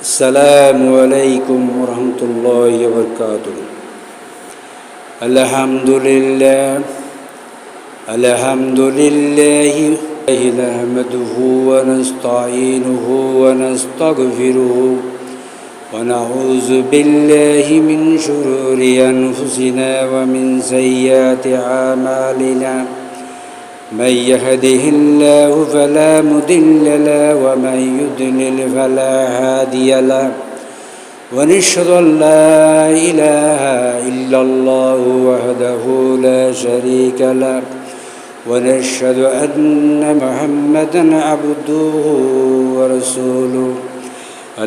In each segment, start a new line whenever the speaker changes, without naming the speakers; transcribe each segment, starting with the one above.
السلام عليكم ورحمة الله وبركاته. الحمد لله نحمده ونستعينه ونستغفره ونعوذ بالله من شرور أنفسنا ومن سيئات أعمالنا. من يهده الله فلا مضل له ومن يضلل فلا هادي له. ونشهد أن لا إله إلا الله وحده لا شريك له ونشهد أن محمدا عبده ورسوله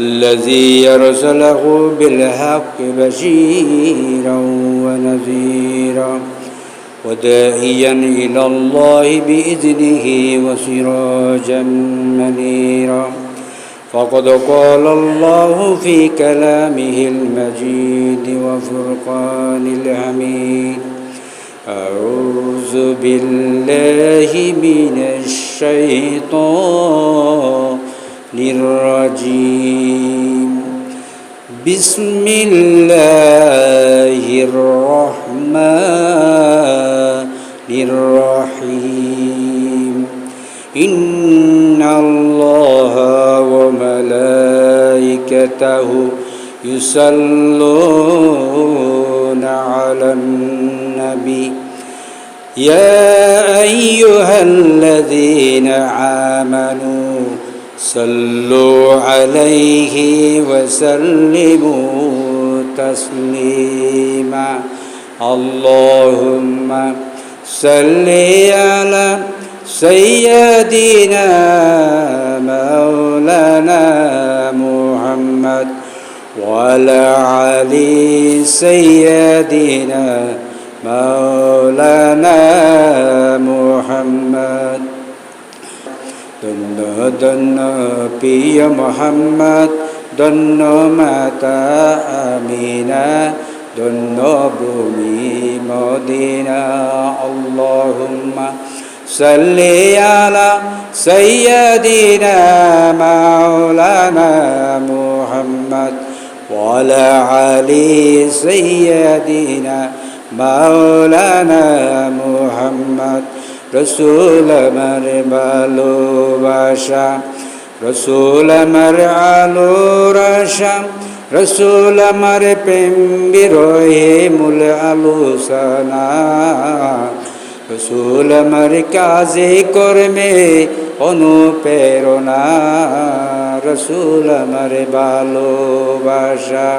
الذي أرسله بالحق بشيرا ونذيرا وداعيا إلى الله بإذنه وسراجا منيرا. فقد قال الله في كلامه المجيد وفرقان الحميد: أعوذ بالله من الشيطان الرجيم. بسم الله الرحمن الرحيم. إن الله وملائكته يصلون على النبي يا أيها الذين آمنوا صلوا عليه وسلموا تسليما. اللهم صل على سيدنا مولانا محمد وعلى علي سيدنا مولانا محمد. ধন্য প্রিয় মোহাম্মদ, ধন্য মাতা আমিনা, ধন্য ভূমি মদিনা। আল্লাহুম্মা সাল্লি আলা সাইয়্যিদিনা মাওলানা মুহাম্মদ ওয়া আলা আলি সাইয়্যিদিনা মাওলানা মুহাম্মদ। রসুল আমার ভালোবাসা, রসুল আমার আলোর আশা, রসুল আমার প্রেম বিরহে মূল আলোচনা। রসুল আমার কাজে কর্মে অনুপ্রেরণা, রসুল আমার ভালোবাসা।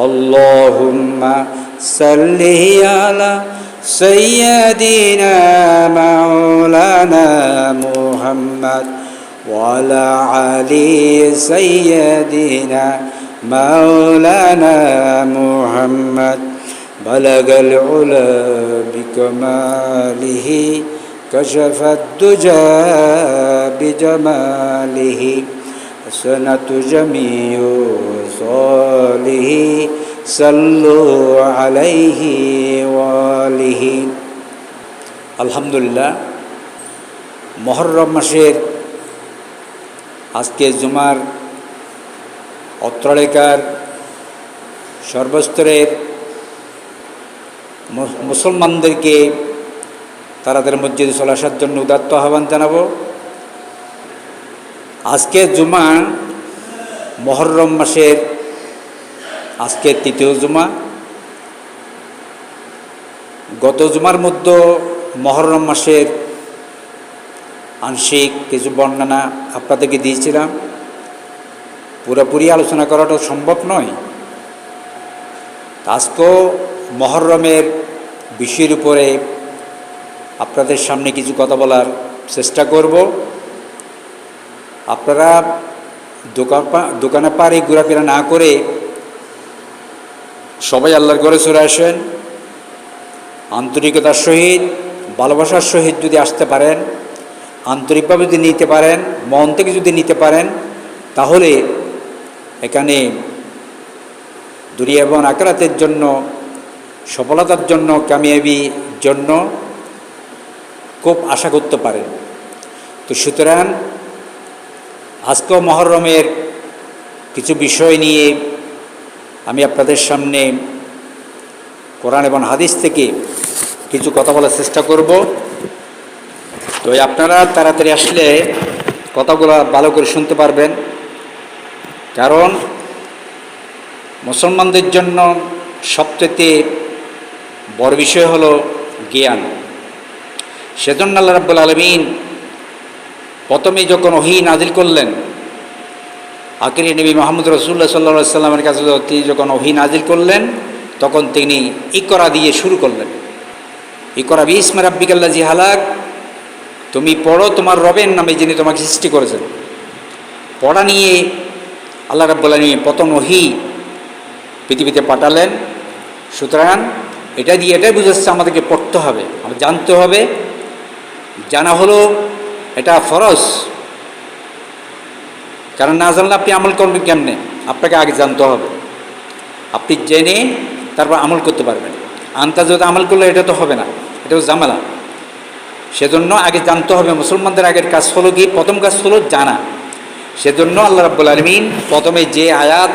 আল্লাহুম্মা সাল্লি আলা سيدنا مولانا محمد وعلى علي سيدنا مولانا محمد. بلغ العلا بكماله كشف الدجى بجماله حسنت جميع صالح সাল্লু আলাইহি ওয়ালিহি। আলহামদুলিল্লাহ, মুহররম মাসের আজকে জুমার অত্র এলাকার সর্বস্তরের মুসলমানদেরকে তাদের মসজিদে চলে আসার জন্য উদাত্ত আহ্বান জানাবো। আজকে জুমা মুহররম মাসের আজকে তৃতীয় জুমা। গত জুমার মধ্যে মুহররম মাসের আংশিক কিছু বর্ণনা আপনাদেরকে দিয়েছিলাম। পুরোপুরি আলোচনা করাটা সম্ভব নয়। আজকেও মুহররমের বিষয়ের উপরে আপনাদের সামনে কিছু কথা বলার চেষ্টা করব। আপনারা দোকানে পাড়ে ঘোরাফেরা না করে সবাই আল্লাহর ঘরে চলে আসেন। আন্তরিকতার সহিত, ভালোবাসার সহিত যদি আসতে পারেন, আন্তরিকভাবে যদি নিতে পারেন, মন থেকে যদি নিতে পারেন, তাহলে এখানে দুনিয়া এবং আখিরাতের জন্য, সফলতার জন্য, কামিয়াবির জন্য খুব আশা করতে পারেন। তো সুতরাং আজকেও মুহররমের কিছু বিষয় নিয়ে আমি আপনাদের সামনে কোরআন এবং হাদিস থেকে কিছু কথা বলার চেষ্টা করব। তো আপনারা তাড়াতাড়ি আসলে কথাগুলো ভালো করে শুনতে পারবেন, কারণ মুসলমানদের জন্য সবচেয়ে বড় বিষয় হলো জ্ঞান। সেজন্য আল্লাহ রাব্বুল আলামিন প্রথমে যখন ওহী নাজিল করলেন আখিরি নবী মুহাম্মদ রাসূলুল্লাহ সাল্লাল্লাহু আলাইহি সাল্লামের কাছে তিনি যখন ওহী নাজিল করলেন, তখন তিনি ইকরা দিয়ে শুরু করলেন। ইকরা বিসমি রাব্বিকাল্লাযী হালাক, তুমি পড়ো তোমার রবের নামে যিনি তোমাকে সৃষ্টি করেছেন। পড়া নিয়ে আল্লাহ রাব্বুল আলামিন প্রথম ওহী পৃথিবীতে পাঠালেন। সুতরাং এটা দিয়ে এটাই বুঝাচ্ছে আমাদেরকে পড়তে হবে, আমরা জানতে হবে। জানা হলো এটা ফরজ, কারণ না জানলে আপনি আমল করবেন কেমনে? আপনাকে আগে জানতে হবে। আপনি জেনে তারপর আমল করতে পারবেন। আন্তাজ যদি আমল করলে এটা তো হবে না, এটাও ঝামেলা। সেজন্য আগে জানতে হবে। মুসলমানদের আগের কাজ হলো কি? প্রথম কাজ হলো জানা। সেজন্য আল্লাহ রাব্বুল আলামিন প্রথমে যে আয়াত,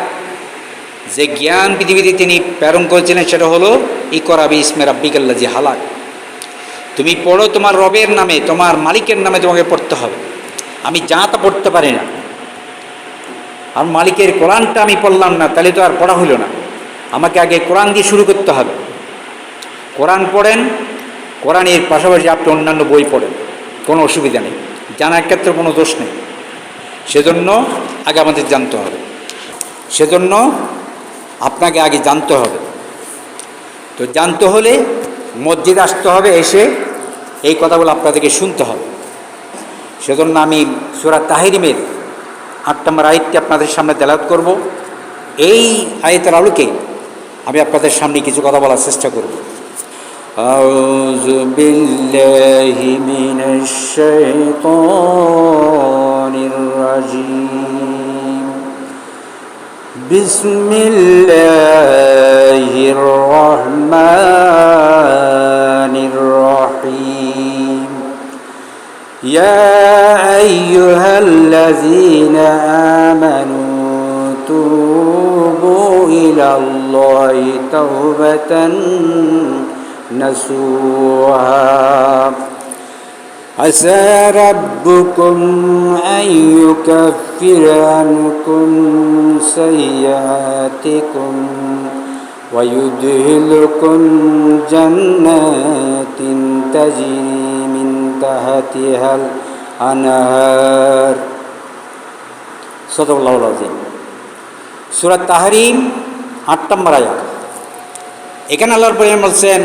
যে জ্ঞান পৃথিবীতে তিনি প্রেরণ করেছিলেন সেটা হলো ইকরা বিসমি রাব্বিকাল্লাযী হালাক, তুমি পড়ো তোমার রবের নামে, তোমার মালিকের নামে তোমাকে পড়তে হবে। আমি যা তা পড়তে পারি না, আর মালিকের কোরআনটা আমি পড়লাম না, তাহলে তো আর পড়া হলো না। আমাকে আগে কোরআন দিয়ে শুরু করতে হবে। কোরআন পড়েন, কোরআনের পাশাপাশি আপনি অন্যান্য বই পড়েন, কোনো অসুবিধা নেই, জানার ক্ষেত্রে কোনো দোষ নেই। সেজন্য আগে আমাদের জানতে হবে, সেজন্য আপনাকে আগে জানতে হবে। তো জানতে হলে মসজিদে আসতে হবে, এসে এই কথাগুলো আপনাদেরকে শুনতে হবে। সেজন্য আমি সূরা তাহরিমের ৮ নম্বর আয়াতটি আপনাদের সামনে তেলাওয়াত করব। এই আয়াতের আলোকে আমি আপনাদের সামনে কিছু কথা বলার চেষ্টা করব। আউযু বিল্লাহি মিনাশ শাইতানির রাজিম। বিসমিল্লাহির রহমানির রহিম। ইয়া আইয়ুহাল্লাযীনা আমানু তুবু ইলাল্লাহি তাওবাতান নাসুহা আসা রাব্বুকুম আন ইউকাফিরা আনকুম সাইয়্যাতিকুম ওয়া ইউদখিলুকুম জান্নাতিন তাজরি মিন তাহতিহাল আনহার। সাদাকাল্লাহুল আযীম। সূরা তাহরিম ৮ নম্বর আয়াত। এখানে আল্লাহর পরিমাণ বলছেন,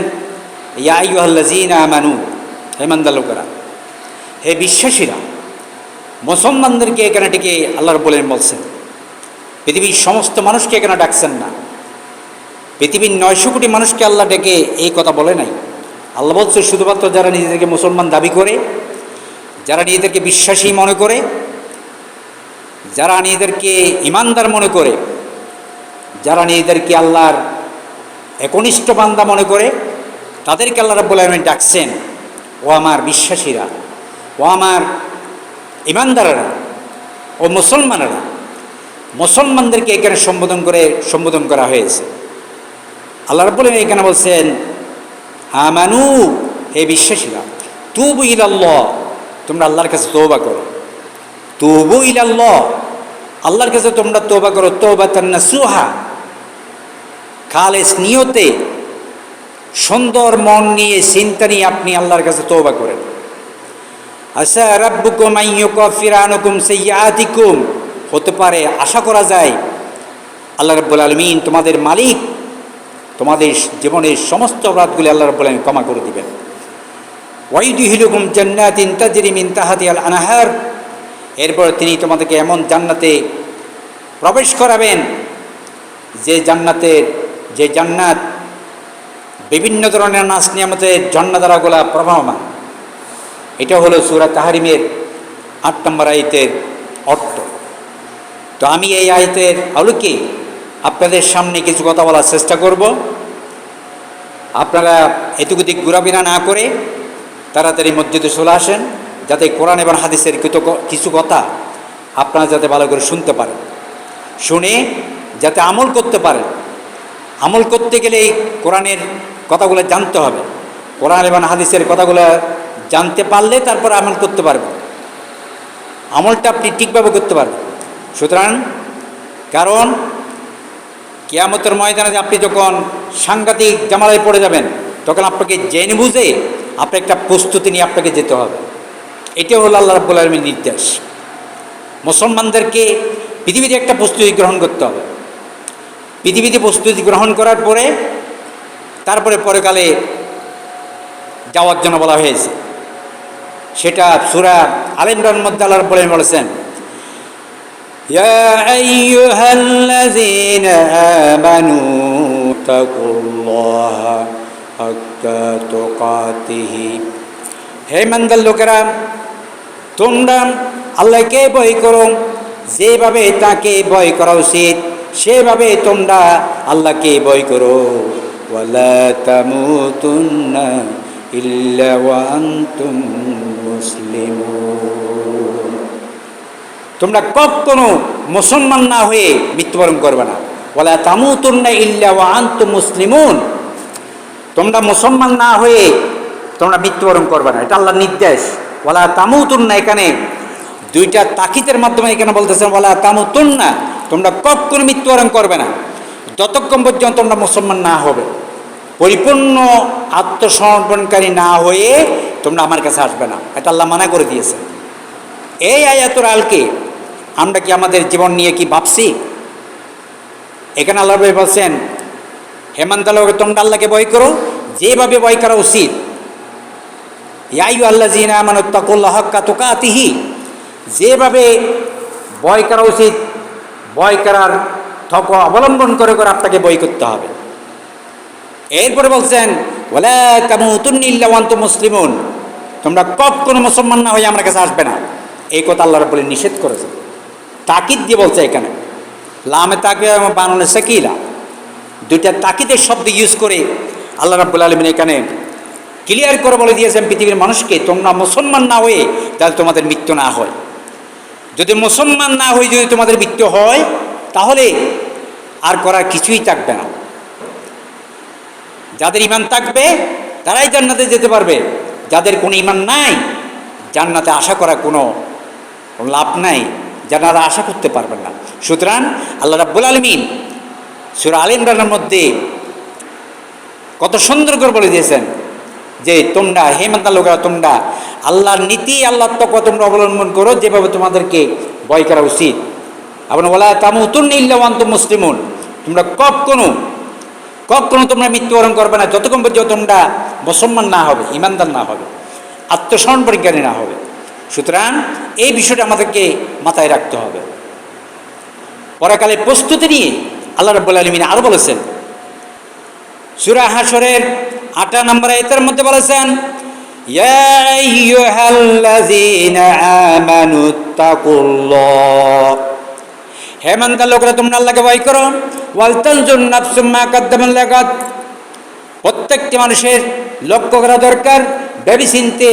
ইয়া আইয়ুহাল্লাযীনা আমানু, হে ইমানদার লোকেরা, হে বিশ্বাসীরা। মুসলমানদেরকে এখানে ডেকে আল্লাহর বলেন বলছেন, পৃথিবীর সমস্ত মানুষকে এখানে ডাকছেন না। পৃথিবীর ৯০০ কোটি মানুষকে আল্লাহ ডেকে এই কথা বলে নাই। আল্লাহ বলছে শুধুমাত্র যারা নিজেদেরকে মুসলমান দাবি করে, যারা নিজেদেরকে বিশ্বাসী মনে করে, যারা নিজেদেরকে ইমানদার মনে করে, যারা নিজেদেরকে আল্লাহর একনিষ্ঠ বান্দা মনে করে, তাদেরকে আল্লাহ রাব্বুল আলামিন ডাকছেন, ও আমার বিশ্বাসীরা, ও আমার ইমানদারেরা, ও মুসলমানেরা। মুসলমানদেরকে এখানে সম্বোধন করা হয়েছে। আল্লাহ রাব্বুল আলামিন এখানে বলছেন, আমানু, হে বিশ্বাসীরা, তুবু ইলাল্লাহ, তোমরা আল্লাহর কাছে তওবা করো। তুবু ইলাল্লাহ, আল্লাহর কাছে তোমরা তওবা করো। তাওবাতান নাসুহা, খালেস নিয়তে, সুন্দর মন নিয়ে, চিন্তা নিয়ে আপনি আল্লাহর কাছে তওবা করেন। আসা রাব্বুকুম আন ইউকাফিরা আনকুম সাইয়্যাতিকুম, হতে পারে, আশা করা যায় আল্লাহ রাব্বুল আলামিন তোমাদের মালিক তোমাদের জীবনের সমস্ত অপরাধগুলি আল্লাহ রাব্বুল আলামিন ক্ষমা করে দিবেন। ওয়া ইউদখিলুকুম জান্নাতিন তাজরি মিন তাহতিহাল আনহার, এরপর তিনি তোমাদেরকে এমন জান্নাতে প্রবেশ করাবেন যে জান্নাত বিভিন্ন ধরনের নাজ নিয়ামতের ঝর্ণাধারাগুলা প্রবাহমান। এটা হলো সূরা তাহরিমের ৮ নম্বর আয়াতের অর্থ। তো আমি এই আয়াতের আলোকে আপনাদের সামনে কিছু কথা বলার চেষ্টা করব। আপনারা এটুকু দিক ঘোরাফেরা না করে তাড়াতাড়ি মসজিদে চলে আসেন, যাতে কোরআন এবং হাদিসের কিছু কথা আপনারা যাতে ভালো করে শুনতে পারেন। শুনে যাতে আমল করতে পারেন। আমল করতে গেলে এই কোরআনের কথাগুলো জানতে হবে, কোরআন এবং হাদিসের কথাগুলো জানতে পারলে তারপর আমল করতে পারবেন, আমলটা আপনি ঠিকভাবে করতে পারবেন। সুতরাং কারণ কিয়ামতের ময়দানে আপনি যখন সাংঘাতিক জামালায় পড়ে যাবেন, তখন আপনাকে জেনে বুঝে আপনার একটা প্রস্তুতি নিয়ে আপনাকে যেতে হবে। এটা হলো আল্লাহ রাব্বুল আলামিনের নির্দেশ। মুসলমানদেরকে পৃথিবীতে একটা প্রস্তুতি গ্রহণ করতে হবে। পৃথিবীতে প্রস্তুতি গ্রহণ করার পরে তারপরে পরকালে যাওয়ার জন্য বলা হয়েছে। সেটা সূরা আল ইমরানের মধ্যে আল্লাহ রাব্বুল আলামিন বলেছেন, ইয়া আইয়ুহাল্লাযীনা আমানু তাকুল্লাহা হাক্কা তুকাতিহি, হে ইমানদার লোকেরা, তোমরা আল্লাহকে ভয় করো, যেভাবে তাকে ভয় করা উচিত সেভাবে তোমরা আল্লাহকে ভয় করো। ওয়ালা তামুতুন্না ইল্লা ওয়া আনতুম মুসলিমুন, তোমরা কখনো মুসলমান না হয়ে মৃত্যুবরণ করবে না। ওয়ালা তামুতুন্না ইল্লা ওয়া আনতুম মুসলিমুন, তোমরা মুসলমান না হয়ে তোমরা মৃত্যুবরণ করবে না, এটা আল্লাহর নির্দেশ। ওয়ালা তামুতুন্না, এখানে দুইটা তাকিদের মাধ্যমে এখানে বলতেছেন ওয়ালা তামুতুন্না, তোমরা কখনো মৃত্যুবরণ করবে না যতক্ষণ পর্যন্ত তোমরা মুসলমান না হবে, পরিপূর্ণ আত্মসমর্পণকারী না হয়ে তোমরা আমার কাছে আসবে না, এটা আল্লাহ মানা করে দিয়েছে। এই আয়াতুল আলকে আমরা কি আমাদের জীবন নিয়ে কি ভাবছি? এখানে আল্লাহ বলছেন, হেমান্তালকে তোমরা আল্লাহকে ভয় করো, যেভাবে ভয় করা উচিত। ইয়া আইয়ুহাল্লাযীনা আমানু তাকুল্লাহা হাক্কা তুকাতিহি, যেভাবে ভয় করা উচিত, ভয় করার তকওয়া অবলম্বন করে করে আপনাকে ভয় করতে হবে। এরপরে বলছেন ওয়ালা তামুতুন্না ইল্লা ওয়া আনতুম মুসলিমুন, তোমরা কখনো মুসলমান না হয়ে আমার কাছে আসবে না, এই কথা আল্লাহ রাব্বুল নিষেধ করেছেন। তাকিদ দিয়ে বলছে এখানে, লামে তাকিদ এবং বানানে সাকিলা, দুইটা তাকিদের শব্দ ইউজ করে আল্লাহ রাব্বুল আলামিন এখানে ক্লিয়ার করে বলে দিয়েছেন পৃথিবীর মানুষকে, তোমরা মুসলমান না হয়ে তাহলে তোমাদের মৃত্যু না হয়। যদি মুসলমান না হয়ে যদি তোমাদের মৃত্যু হয় তাহলে আর করার কিছুই থাকবে না। যাদের ঈমান থাকবে তারাই জান্নাতে যেতে পারবে, যাদের কোনো ঈমান নাই জান্নাতে আশা করা কোনো লাভ নাই, জান্নাতে আশা করতে পারবেন না। সুতরাং আল্লাহ রাব্বুল আলামিন সূরা আল ইমরানের মধ্যে কত সুন্দর করে বলে দিয়েছেন যে তোমরা হে ইমানদার লোকেরা, তোমরা আল্লাহর নীতি আল্লাহর তাকওয়া তোমরা অবলম্বন করো, যেভাবে তোমাদেরকে ভয় করা উচিত। আবার ওয়ালা তামুতুন্না ইল্লা ওয়া আনতুম মুসলিমুন, তোমরা কখনো তোমরা মৃত্যুবরণ করবে না যতক্ষণ পর্যন্ত তোমরা মুসলমান না হবে, ইমানদার না হবে, আত্মসমর্পণকারী না হবে। সুতরাং এই বিষয়টা আমাদেরকে মাথায় রাখতে হবে। পরকালে প্রস্তুতি নিয়ে আল্লাহ রাব্বুল আলামিন আরো বলেছেন, সূরা হাশরের ৮ নম্বর আয়াতের মধ্যে বলেছেন, ইয়া আইয়ুহাল্লাযীনা আমানুত্তাকুল্লাহ, হে ইমানদার লোকেরা তোমরা আল্লাহকে ভয় করো। ওয়াল তানজুর নাফসুম মা কাদ্দামাত লিগাদ, প্রত্যেকটি মানুষের লক্ষ্য করা দরকার, ভেবে চিন্তে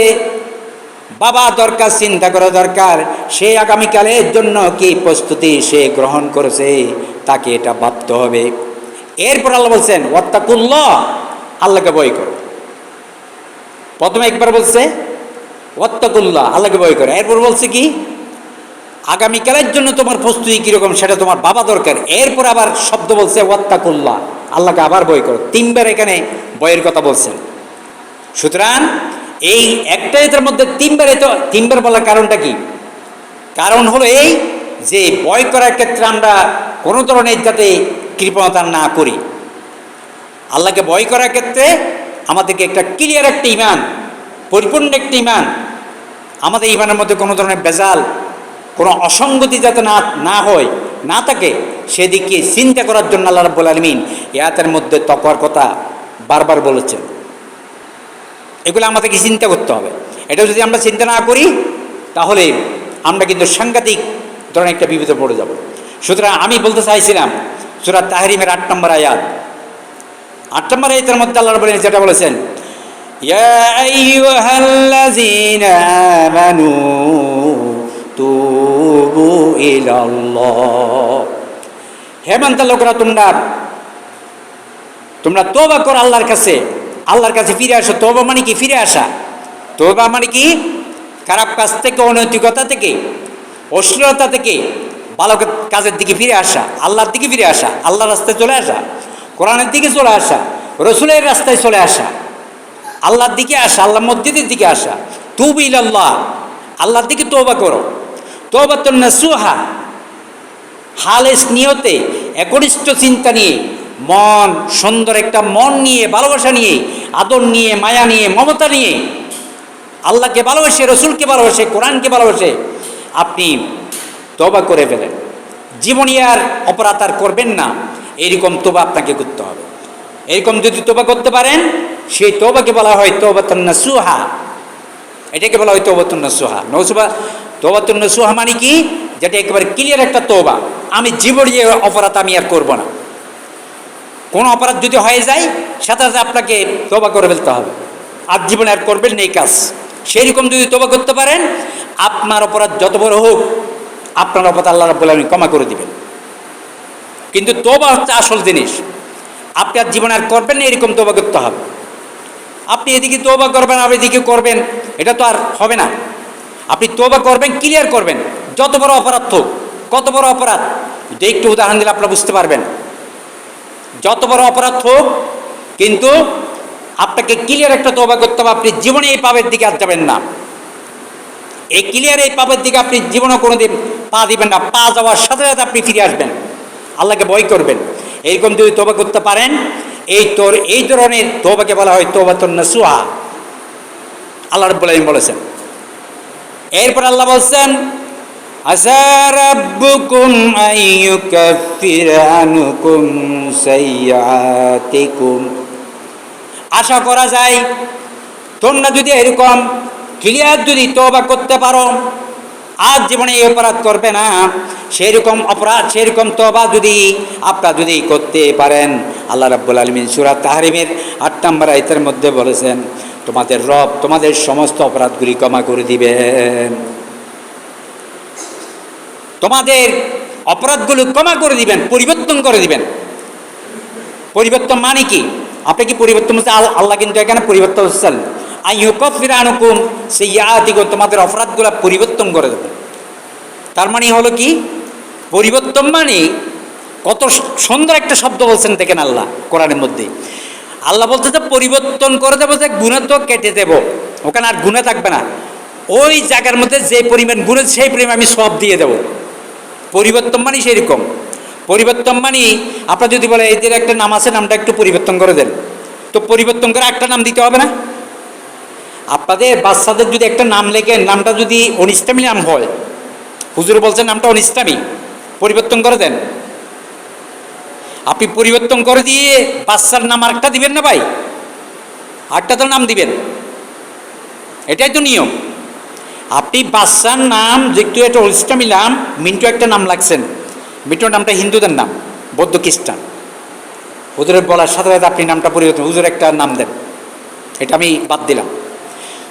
বাবা দরকার, চিন্তা করা দরকার, সে আগামীকালের জন্য কি প্রস্তুতি সে গ্রহণ করেছে তাকে এটা ভাবতে হবে। এরপর আল্লাহ বলছেন ওয়াত্তাকুল্লাহ, আল্লাহকে ভয় করো। প্রথমে একবার বলছে ওয়াত্তাকুল্লাহ, আল্লাহকে ভয় করো, এরপর বলছে কি আগামীকালের জন্য তোমার প্রস্তুতি কীরকম সেটা তোমার ভাবা দরকার। এরপর আবার শব্দ বলছে ওয়াত্তাকুল্লাহ, আল্লাহকে আবার ভয় করো, তিনবার এখানে ভয়ের কথা বলছেন। সুতরাং এই একটা এটার মধ্যে তিনবার বলার কারণটা কি? কারণ হলো এই যে ভয় করার ক্ষেত্রে আমরা কোনো ধরনের যাতে কৃপণতা না করি। আল্লাহকে ভয় করার ক্ষেত্রে আমাদেরকে একটা ক্লিয়ার একটা ঈমান, পরিপূর্ণ একটা ঈমান, আমাদের ঈমানের মধ্যে কোনো ধরনের ভেজাল, কোনো অসঙ্গতি যাতে না হয়, না থাকে, সেদিকে চিন্তা করার জন্য আল্লাহ রাব্বুল আলামিন আয়াতের মধ্যে তাকওয়ার কথা বারবার বলেছেন। এগুলো আমাদেরকে চিন্তা করতে হবে। এটা যদি আমরা চিন্তা না করি তাহলে আমরা কিন্তু সাংঘাতিক ধরনের একটা বিপদে পড়ে যাব। সুতরাং আমি বলতে চাইছিলাম সূরা তাহরিমের ৮ নম্বর আয়াত, ৮ নম্বর আয়াতের মধ্যে আল্লাহ রাব্বুল আলামিন যেটা বলেছেন, ইয়া আইয়ুহাল্লাযীনা আমানু তুবু ইলাল্লাহ, হেমন্ত লোকরা, তোমরা তোমরা তওবা করো আল্লাহর কাছে, আল্লাহর কাছে ফিরে আসো। তওবা মানে কি? ফিরে আসা। তওবা মানে কি? খারাপ কাজ থেকে, অনৈতিকতা থেকে, অশ্লীলতা থেকে ভালো কাজের দিকে ফিরে আসা, আল্লাহর দিকে ফিরে আসা, আল্লাহর রাস্তায় চলে আসা, কোরআনের দিকে চলে আসা, রসুলের রাস্তায় চলে আসা, আল্লাহর দিকে আসা, আল্লাহ মসজিদের দিকে আসা। তুবু ইলাল্লাহ, আল্লাহর দিকে তওবা করো। তওবাতুন নাসুহা, খালেস নিয়তে, একনিষ্ঠ চিন্তা নিয়ে, মন সুন্দর একটা মন নিয়ে, ভালোবাসা নিয়ে, আদর নিয়ে, মায়া নিয়ে, মমতা নিয়ে, আল্লাহকে ভালোবাসে, রসুলকে ভালোবাসে, কোরআনকে ভালোবাসে আপনি তওবা করে ফেলেন। জীবনে আর অপরাধ আর করবেন না, এরকম তওবা আপনাকে করতে হবে। এরকম যদি তওবা করতে পারেন, সেই তওবাকে বলা হয় তওবাতুন নাসুহা। এটাকে বলা হয় তওবাতুন নাসুহা। তওবাতুন নাসুহা মানে কি? যেটা একেবারে ক্লিয়ার একটা তওবা, আমি জীবনে অপরাধ আমি আর করব না। কোনো অপরাধ যদি হয়ে যায়, সাথে সাথে আপনাকে তওবা করে ফেলতে হবে, আর জীবনে আর করবেন না এই কাজ। সেইরকম যদি তওবা করতে পারেন, আপনার অপরাধ যত বড় হোক, আপনার অপরাধ আল্লাহ রাব্বুল আলামিন ক্ষমা করে দিবেন। কিন্তু তওবা হচ্ছে আসল জিনিস। আপনি আর জীবনে আর করবেন না, এরকম তওবা করতে হবে। আপনি এদিকে তওবা করবেন আর এদিকে করবেন, এটা তো আর হবে না। আপনি তওবা করবেন, ক্লিয়ার করবেন, যত বড় অপরাধ হোক। কত বড় অপরাধ? যে একটু উদাহরণ দিলে আপনারা বুঝতে পারবেন। যত বড় অপরাধ হোক, কিন্তু আপনাকে ক্লিয়ার একটা তওবা করতে হবে। আপনি জীবনে এই পাপের দিকে আর যাবেন না। এই ক্লিয়ার এই পাপের দিকে আপনি জীবনে কোনোদিন পা দিবেন না। পা যাওয়ার সাথে সাথে আপনি ফিরে আসবেন, আল্লাহকে ভয় করবেন। এইরকম যদি তওবা করতে পারেন, এই ধরনের তওবাকে বলা হয় তওবাতুন নাসুহা। আল্লাহ রাব্বুল আলামিন বলেছেন। এরপর আল্লাহ বলছেন, আসা রাব্বুকুম আইয়ুকাফির আনকুম সাইয়্যাতিকুম। আশা করা যায় তোমরা যদি এরকম ক্লিয়ার যদি তওবা করতে পারো, আজ জীবনে এই অপরাধ করবে না, সেরকম তওবা যদি আপনারা যদি করতে পারেন, আল্লাহ রাব্বুল আলামিন সূরা তাহরিমের ৮ নম্বর আয়াতের মধ্যে বলেছেন, তোমাদের রব তোমাদের সমস্ত অপরাধগুলি ক্ষমা করে দিবেন। তোমাদের অপরাধগুলো ক্ষমা করে দিবেন, পরিবর্তন করে দিবেন। পরিবর্তন মানে কি? আপনি কি পরিবর্তন হচ্ছে? আল্লাহ কিন্তু এখানে পরিবর্তন হচ্ছেন, আইয়ুকাফির আনকুম সাইয়্যাতিকুম, তোমাদের অপরাধগুলো পরিবর্তন করে দেবেন। তার মানে হলো কি? পরিবর্তন মানে কত সুন্দর একটা শব্দ বলছেন দেখেন আল্লাহ কোরআনের মধ্যে। আল্লাহ বলতে যে পরিবর্তন করে দেবো, যে গুনাহ তো কেটে দেবো, ওখানে আর গুনাহ থাকবে না। ওই জায়গার মধ্যে যে পরিমাণ গুনাহ, সেই পরিমাণ আমি সওয়াব দিয়ে দেবো। পরিবর্তন মানে সেরকম। পরিবর্তন মানে আপনার যদি বলে এদের একটা নাম আছে, নামটা একটু পরিবর্তন করে দেন, তো পরিবর্তন করে একটা নাম দিতে হবে না? আপনাদের বাচ্চাদের যদি একটা নাম লেখেন, নামটা যদি অনিষ্টামী নাম হয়, হুজুর বলছেন নামটা অনিষ্টামী, পরিবর্তন করে দেন। আপনি পরিবর্তন করে দিয়ে বাচ্চার নাম আরেকটা দিবেন না ভাই? আরেকটা তো নাম দিবেন, এটাই তো নিয়ম। আপনি বাচ্চার নাম যেহেতু একটা অনিষ্টামী নাম, মিন্টু একটা নাম লাগছেন, মিন্টুর নামটা হিন্দুদের নাম, বৌদ্ধ খ্রিস্টান, হুজুরের বলার সাথে সাথে আপনি নামটা পরিবর্তন, হুজুর একটা নাম দেন, এটা আমি বাদ দিলাম।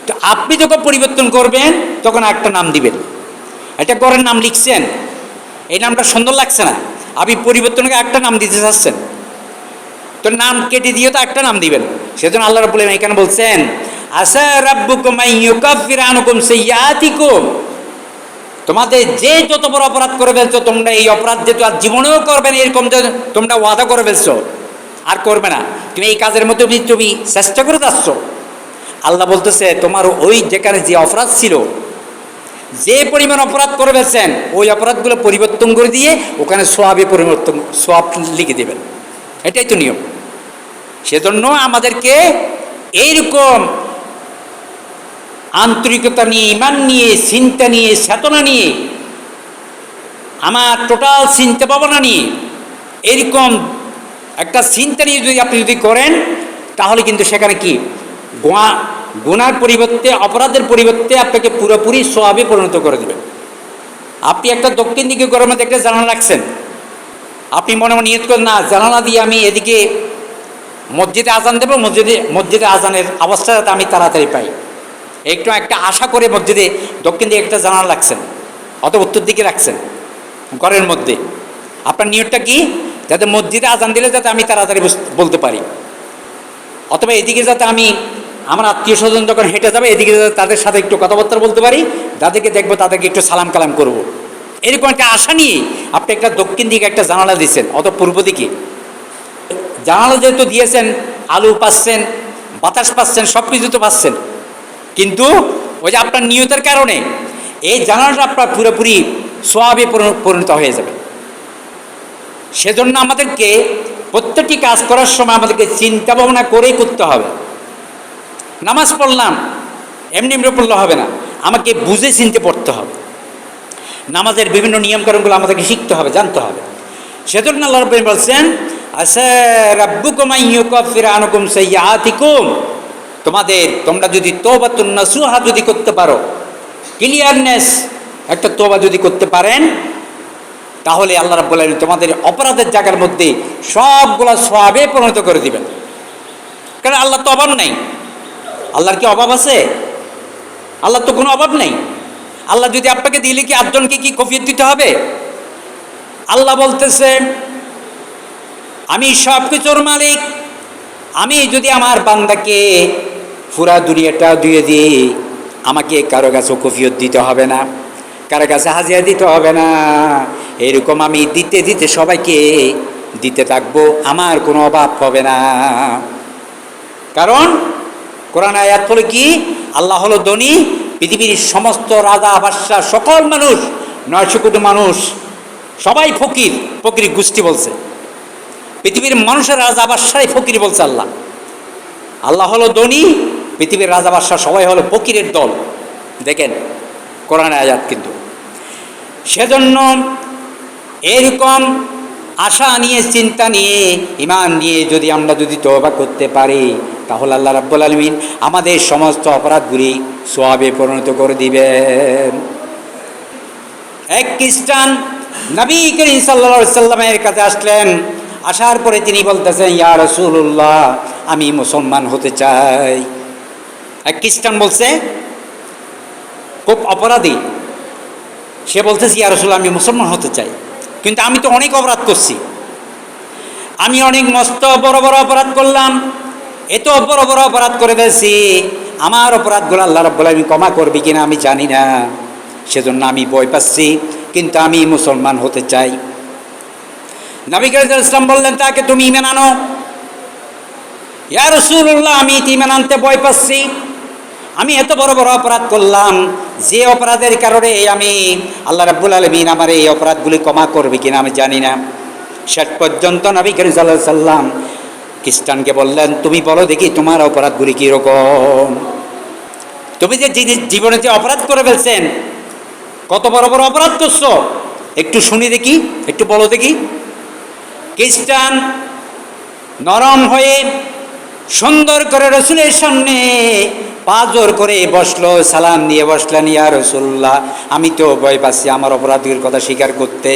তো আপনি যখন পরিবর্তন করবেন, তখন একটা নাম দিবেন। এটা ঘরের নাম লিখছেন, এই নামটা সুন্দর লাগছে না, আপনি পরিবর্তনকে একটা নাম দিতে চাচ্ছেন, তো নাম কেটে দিয়ে তো একটা নাম দিবেন। সেজন্য আল্লাহ রাব্বুল আলামিন এখানে বলছেন, আসা রাব্বুকুম আইয়ুকাফির আনকুম সাইয়্যাতিকুম, তোমাদের যে যত বড় অপরাধ করে ফেলছো, তোমরা এই অপরাধ যেহেতু আর জীবনেও করবে না, এরকম যে তোমরা ওয়াদা করে ফেলছো আর করবে না, তুমি এই কাজের মধ্যে তুমি চেষ্টা করে যাচ্ছ। আল্লাহ বলতেছে তোমার ওই যেখানে যে অপরাধ ছিল, যে পরিমাণ অপরাধ করে ফেলছেন, ওই অপরাধগুলো পরিবর্তন করে দিয়ে ওখানে সওয়াবে পরিবর্তন, সওয়াব লিখে দেবেন। এটাই তো নিয়ম। সেজন্য আমাদেরকে এইরকম আন্তরিকতা নিয়ে, ইমান নিয়ে, চিন্তা নিয়ে, চেতনা নিয়ে, আমার টোটাল চিন্তা ভাবনা নিয়ে, এরকম একটা চিন্তা নিয়ে যদি আপনি করেন, তাহলে কিন্তু সেখানে কি গুনার পরিবর্তে, অপরাধের পরিবর্তে আপনাকে পুরোপুরি সওয়াবে পরিণত করে দেবেন। আপনি একটা দক্ষিণ দিকে ঘরের মধ্যে একটা জানালা রাখছেন, আপনি মনে মনে নিয়ত করেন, না জানালা দিয়ে আমি এদিকে মসজিদে আজান দেবো, মসজিদে আজানের অবস্থা যাতে আমি তাড়াতাড়ি পাই, একটু একটা আশা করে মসজিদে দক্ষিণ দিকে একটা জানালা রাখছেন, অত উত্তর দিকে রাখছেন ঘরের মধ্যে। আপনার নিয়তটা কি? যাতে মসজিদে আজান দিলে যাতে আমি তাড়াতাড়ি বলতে পারি, অথবা এদিকে যাতে আমি আমার আত্মীয় স্বজন যখন হেঁটে যাবে এদিকে যাতে তাদের সাথে একটু কথাবার্তা বলতে পারি, যাদেরকে দেখবো তাদেরকে একটু সালাম কালাম করব। এরকম একটা আশা নিয়ে আপনি একটা দক্ষিণ দিকে একটা জানালা দিয়েছেন, অত পূর্ব দিকে জানালা যেহেতু দিয়েছেন, আলু পাচ্ছেন, বাতাস পাচ্ছেন, সব কিছু তো পাচ্ছেন, কিন্তু ওই যে আপনার নিয়তের কারণে এই জানালাটা আপনার পুরোপুরি সওয়াবে পরিণত হয়ে যাবে। সেজন্য আমাদেরকে প্রত্যেকটি কাজ করার সময় আমাদেরকে চিন্তা ভাবনা করেই করতে হবে। নামাজ পড়লাম এমনি এমনি পড়লে হবে না, আমাকে বুঝে চিনতে পড়তে হবে। নামাজের বিভিন্ন নিয়মকানুনগুলো আমাদেরকে শিখতে হবে, জানতে হবে। সেজন্য আল্লাহ রাব্বুল আলামিন বলছেন, আসা রাব্বুকুম আইয়ুকাফির আনকুম সাইয়্যাতিকুম, তোমরা যদি তওবাতুন নাসুহা যদি করতে পারো, ক্লিয়ারনেস একটা তওবা যদি করতে পারেন, তাহলে আল্লাহ রাব্বুল আলামিন তোমাদের অপরাধের জায়গার মধ্যে সবগুলো সওয়াবে পরিণত করে দিবেন। কারণ আল্লাহ তো অভাব নাই। আল্লাহর কি অভাব আছে? আল্লাহর তো কোনো অভাব নেই। আল্লাহ যদি আপনাকে দিলে কি আটজনকে কি কফিয়ত দিতে হবে? আল্লাহ বলতেছে, আমি সব কিছুর মালিক, আমি যদি আমার বান্দাকে পুরা দুনিয়াটা দিয়ে দিই, আমাকে কারো কাছে কফিয়ত দিতে হবে না, কারো কাছে হাজিরা দিতে হবে না। এরকম আমি দিতে দিতে সবাইকে দিতে থাকবো, আমার কোনো অভাব হবে না। কারণ কোরআন আয়াত হলো কি, আল্লাহ হলো ধনী, পৃথিবীর সমস্ত রাজা বাদশাহ সকল মানুষ 900 কোটি মানুষ সবাই ফকির, ফকির গোষ্ঠী বলছে। পৃথিবীর মানুষের রাজা বাদশাহই ফকির বলছে আল্লাহ। আল্লাহ হলো ধনী, পৃথিবীর রাজা বাদশাহ সবাই হলো ফকিরের দল। দেখেন কোরআন আয়াত। কিন্তু সেজন্য এরকম আশা নিয়ে, চিন্তা নিয়ে, ঈমান নিয়ে আমরা যদি তওবা করতে পারি, তাহলে আল্লাহ রাব্বুল আলামিন আমাদের সমস্ত অপরাধগুলি সওয়াবে পরিণত করে দিবেন। এক খ্রিস্টান নবী করিম সাল্লাল্লাহু আলাইহি সাল্লামের কাছে আসলেন। আসার পরে তিনি বলতেছেন, ইয়া রাসূলুল্লাহ, আমি মুসলমান হতে চাই। এক খ্রিস্টান বলছে, খুব অপরাধী, সে বলতেছে, ইয়া রাসূলুল্লাহ, আমি মুসলমান হতে চাই, কিন্তু আমি তো অনেক অপরাধ করছি, আমি অনেক মস্ত বড় বড় অপরাধ করলাম, এত বড় বড় অপরাধ করে ফেলছি, আমার অপরাধগুলো আল্লাহ রাব্বুল আলামিন ক্ষমা করবে কিনা আমি জানি না, সেজন্য আমি ভয় পাচ্ছি, কিন্তু আমি মুসলমান হতে চাই। নবী করিম সাল্লাল্লাহু আলাইহি ওয়াসাল্লাম বললেন তাকে, তুমি ঈমান আনো। ইয়া রাসূলুল্লাহ, আমি ঈমান আনতে ভয় পাচ্ছি, আমি এত বড় বড় অপরাধ করলাম, যে অপরাধের কারণে আমি আল্লাহ রাব্বুল আলামিন আমার এই অপরাধগুলি ক্ষমা করবে কিনা আমি জানি না। শেষ পর্যন্ত নবী করিম সাল্লাল্লাহু আলাইহি ওয়াসাল্লাম খ্রিস্টানকে বললেন, তুমি বলো দেখি তোমার অপরাধগুলি কীরকম, তুমি যে জীবনে যে অপরাধ করে ফেলছেন, কত বড় বড় অপরাধ করছো, একটু শুনি দেখি, একটু বলো দেখি। খ্রিস্টান নরম হয়ে সুন্দর করে রাসূলের সামনে পা জোর করে বসলো, সালাম দিয়ে বসলেন, ইয়া রাসূলুল্লাহ, আমি তো ভয় পাচ্ছি আমার অপরাধের কথা স্বীকার করতে,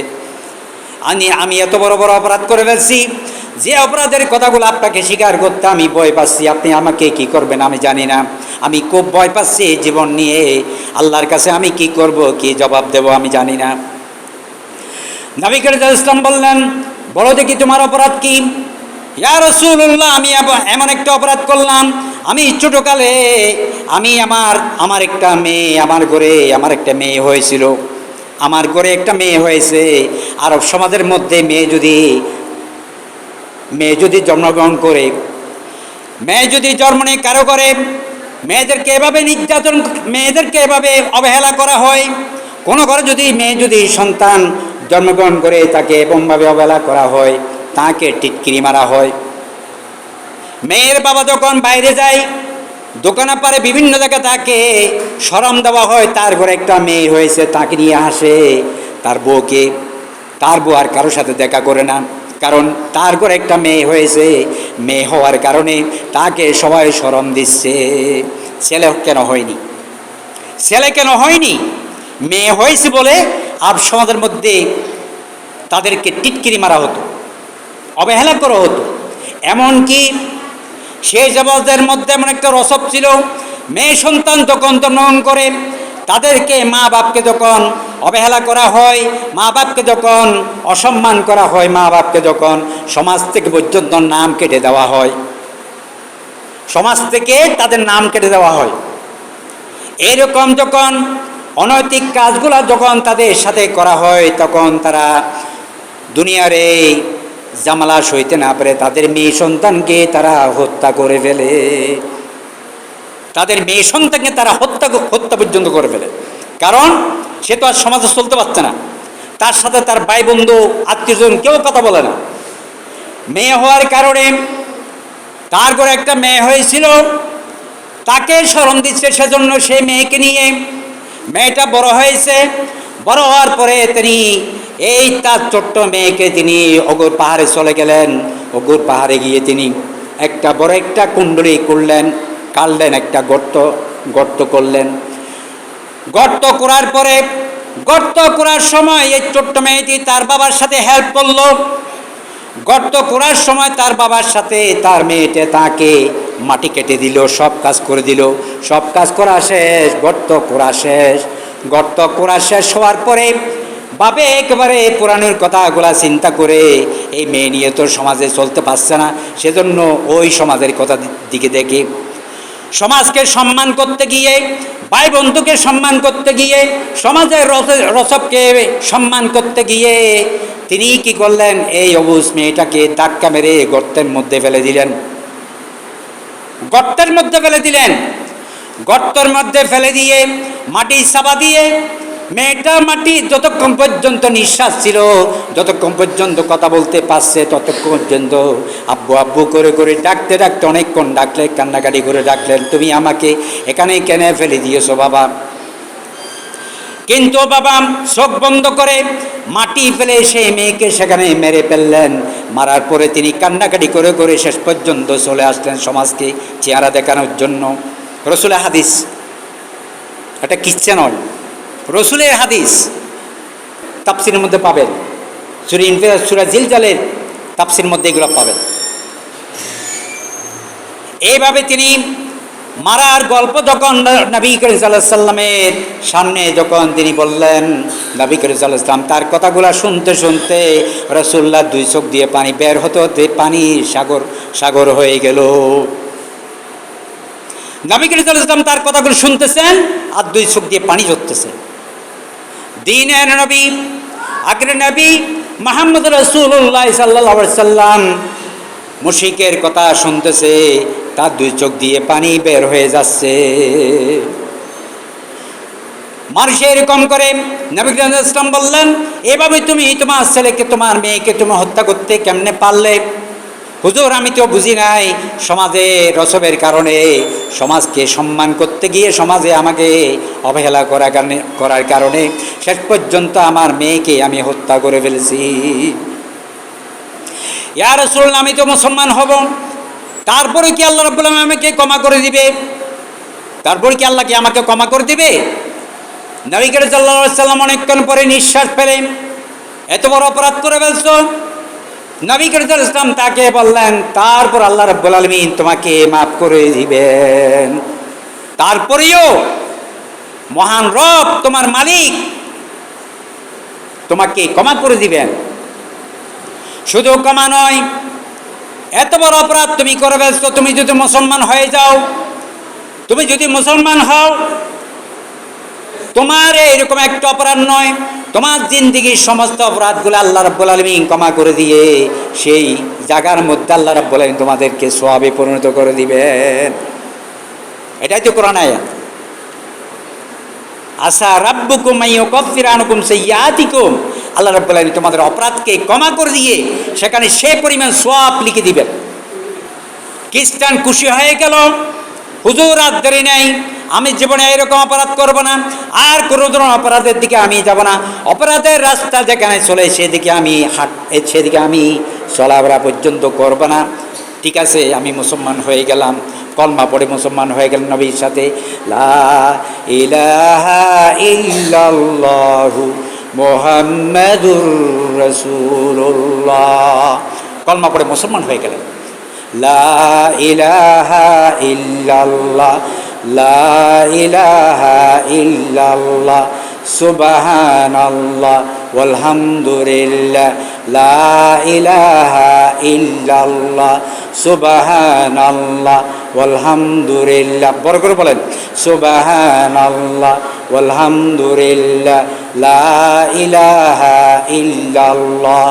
আমি এত বড় বড় অপরাধ করে ফেলছি, যে অপরাধের কথাগুলো আপনাকে স্বীকার করতে আমি ভয় পাচ্ছি, আপনি আমাকে কি করবেন আমি জানি না, আমি খুব ভয় পাচ্ছি জীবন নিয়ে, আল্লাহর কাছে আমি কি করব, কি জবাব দেব আমি জানি না। নবী করিম সাল্লাল্লাহু আলাইহি ওয়াসাল্লাম বললেন, বলো দেখি তোমার অপরাধ কি। ইয়া রাসূলুল্লাহ, আমি এমন একটা অপরাধ করলাম, আমি ছোটকালে আমার একটা মেয়ে, আমার ঘরে আমার একটা মেয়ে হয়েছিল, আমার ঘরে একটা মেয়ে হয়েছে। আরব সমাজের মধ্যে মেয়ে যদি জন্মগ্রহণ করে, মেয়ে যদি জন্ম নিয়ে কারো করে, মেয়েদেরকে এভাবে নির্যাতন, মেয়েদেরকে এভাবে অবহেলা করা হয়। কোনো ঘরে যদি সন্তান জন্মগ্রহণ করে, তাকে এমনভাবে অবহেলা করা হয়, তাকে টিটকিরি মারা হয়। মেয়ের বাবা যখন বাইরে যায়, দোকানে পারে বিভিন্ন জায়গায় তাকে শরম দেওয়া হয়, তার ঘরে একটা মেয়ে হয়েছে, তাকে নিয়ে আসে তার বউকে, তার বউ আর কারোর সাথে দেখা করে না, কারণ তার ঘরে একটা মেয়ে হয়েছে, মেয়ে হওয়ার কারণে তাকে সবাই শরম দিচ্ছে। ছেলে কেন হয়নি? ছেলে কেন হয়নি? মেয়ে হয়েছে বলে আব সমাজের মধ্যে তাদেরকে টিটকিরি মারা হতো, অবহেলা করা হতো। এমনকি সেই জমাজের মধ্যে এমন একটা রসব ছিল, মেয়ে সন্তান যখন জন্মগ্রহণ করে তাদেরকে মা বাপকে যখন অবহেলা করা হয়, মা বাপকে যখন অসম্মান করা হয়, মা বাপকে যখন সমাজ থেকে পর্যন্ত নাম কেটে দেওয়া হয়, সমাজ থেকে তাদের নাম কেটে দেওয়া হয়, এরকম যখন অনৈতিক কাজগুলো যখন তাদের সাথে করা হয়, তখন তারা দুনিয়ার এই জামালা সইতে না পারে তাদের মেয়ে সন্তানকে তারা হত্যা করে ফেলে, তাদের মেয়ে সন্তানকে তারা হত্যা পর্যন্ত করে ফেলে। কারণ সে তো আর সমাজে চলতে পারছে না, তার সাথে তার ভাই বন্ধু আত্মীয়স্বজন কেউ কথা বলে না। মেয়ে হওয়ার কারণে, তার ঘরে একটা মেয়ে হয়েছিল, তাকে স্মরণ দিচ্ছে, সেজন্য সেই মেয়েকে নিয়ে, মেয়েটা বড় হয়েছে, বড় হওয়ার পরে তিনি এই তার ছোট্ট মেয়েকে তিনি অগুর পাহাড়ে চলে গেলেন। অগুর পাহাড়ে গিয়ে তিনি একটা বড় একটা কুণ্ডলী করলেন, কাটলেন, একটা গর্ত করলেন। গর্ত করার পরে, গর্ত করার সময় এই ছোট্ট মেয়েটি তার বাবার সাথে হেল্প করলো। গর্ত করার সময় তার বাবার সাথে তার মেয়েটা তাকে মাটি কেটে দিল, সব কাজ করে দিল। সব কাজ করা শেষ, গর্ত করা শেষ। গর্ত করা শেষ হওয়ার পরে বাবে একেবারে পুরানোর কথাগুলা চিন্তা করে এই মেয়ে নিয়ে তো সমাজে চলতে পারছে না, সেজন্য ওই সমাজের কথা দিকে দেখে সমাজকে সম্মান করতে গিয়ে, ভাই বন্ধুকে সম্মান করতে গিয়ে, সমাজের রসবকে সম্মান করতে গিয়ে তিনি কি করলেন, এই অবুজ মেয়েটাকে ধাক্কা মেরে গর্তের মধ্যে ফেলে দিলেন। গর্তের মধ্যে ফেলে দিলেন। গর্তের মধ্যে ফেলে দিয়ে মাটি চাপা দিয়ে মেয়েটা মাটি যতক্ষণ পর্যন্ত নিঃশ্বাস ছিল, যতক্ষণ পর্যন্ত কথা বলতে পারছে, ততক্ষণ পর্যন্ত আব্বু আব্বু করে করে ডাকতে ডাকতে অনেকক্ষণ ডাকলে, কান্নাকাটি করে ডাকলেন, তুমি আমাকে এখানে কেন ফেলে দিয়েছো বাবা? কিন্তু বাবা চোখ বন্ধ করে মাটি ফেলে সেই মেয়েকে সেখানে মেরে ফেললেন। মারার পরে তিনি কান্নাকাটি করে করে শেষ পর্যন্ত চলে আসলেন সমাজকে চেহারা দেখানোর জন্য। রসুলের হাদিস, এটা কিচ্ছা নয়, রসুলের হাদিস তাফসিরের মধ্যে পাবেন, সূরা জিলজালের তাফসিরের মধ্যে এগুলো পাবেন। এইভাবে তিনি মারার গল্প যখন নবী করিম সাল্লাল্লাহু আলাইহি সাল্লামের সামনে যখন তিনি বললেন, নবী করিম সাল্লাল্লাহু আলাইহি সাল্লাম তার কথাগুলো শুনতে শুনতে রাসূলুল্লাহ দুই চোখ দিয়ে পানি বের হতে হতে পানি সাগর হয়ে গেল। নবী করিম সাল্লাল্লাহু আলাইহি সাল্লাম তার কথাগুলো শুনতেছেন আর দুই চোখ দিয়ে পানি ঝরতেছে। দ্বীনের নবী, আখেরের নবী মুহাম্মদ রাসূলুল্লাহ সাল্লাল্লাহু আলাইহি সাল্লাম মুশরিকের কথা শুনতেছে, তার দুই চোখ দিয়ে পানি বের হয়ে যাচ্ছে। মানুষ এরকম করে নবী করিম সাল্লাল্লাহু আলাইহি ওয়াসাল্লাম বললেন, এভাবে তুমি তোমার ছেলেকে, তোমার মেয়েকে তুমি হত্যা করতে কেমনে পারলে? হুজুর আমি তো বুঝি নাই, সমাজে রসবের কারণে, সমাজকে সম্মান করতে গিয়ে সমাজে আমাকে অবহেলা করার কারণে শেষ পর্যন্ত আমার মেয়েকে আমি হত্যা করে ফেলেছি। ইয়া রাসূলুল্লাহ আমি তো মুসলমান হব, তারপরে কি আল্লাহ রাব্বুল আলামিন আমাকে ক্ষমা করে দিবে? তারপরে কি আল্লাহ কি আমাকে ক্ষমা করে দিবে? নবী করিম সাল্লাল্লাহু আলাইহি ওয়াসাল্লাম অনেকক্ষণ পরে নিঃশ্বাস ফেলেন, এত বড় অপরাধ করে ফেলছো। নবী করিম সাল্লাল্লাহু আলাইহি ওয়াসাল্লাম তাকে বললেন, তারপর আল্লাহ রাব্বুল আলামিন তোমাকে মাফ করে দিবেন। তারপরেও মহান রব তোমার মালিক তোমাকে ক্ষমা করে দিবেন। শুধু ক্ষমা নয়, এত বড় অপরাধ তুমি করে ফেলছো, তুমি যদি মুসলমান হয়ে যাও, তুমি যদি মুসলমান হও, তোমার এরকম একটা অপরাধ নয়, তোমার জিন্দেগির সমস্ত অপরাধগুলো আল্লাহ রাব্বুল আলামিন ক্ষমা করে দিয়ে সেই জায়গার মধ্যে আল্লাহ রাব্বুল আলামিন তোমাদেরকে সওয়াবে পরিণত করে দিবেন। এটাই তো কোরআন আয়াত। আসা রাব্বুকুম আইয়ুকাফিরা আনকুম সাইয়্যাতিকুম, আল্লাহ রাব্বুল আলামিন তোমাদের অপরাধকে ক্ষমা করে দিয়ে সেখানে সে পরিমাণ সওয়াব লিখে দিবেন। খ্রিস্টান খুশি হয়ে গেল, হুজুর আর দেরি নেই, আমি জীবনে এরকম অপরাধ করব না, আর কোনো ধরনের অপরাধের দিকে আমি যাব না, অপরাধের রাস্তা যেখানে চলে সেদিকে আমি চলাফেরা পর্যন্ত করব না। ঠিক আছে, আমি মুসলমান হয়ে গেলাম, কলমা পড়ে মুসলমান হয়ে গেলেন নবীর সাথে, লা ইলাহা ইল্লাল্লাহু মুহাম্মাদুর রাসূলুল্লাহ, কলমা পড়ে মুসলমান হয়ে গেলেন। লা ইলাহা ইল্লাল্লাহ লা ইলাহা ইল্লাল্লাহ সুবহানাল্লাহ ওয়ালহামদুলিল্লাহ লা ইলাহা ইল্লাল্লাহ সুবহানাল্লাহ ওয়ালহামদুলিল্লাহ। বড় করে বলেন, সুবহানাল্লাহ ওয়ালহামদুলিল্লাহ লা ইলাহা ইল্লাল্লাহ।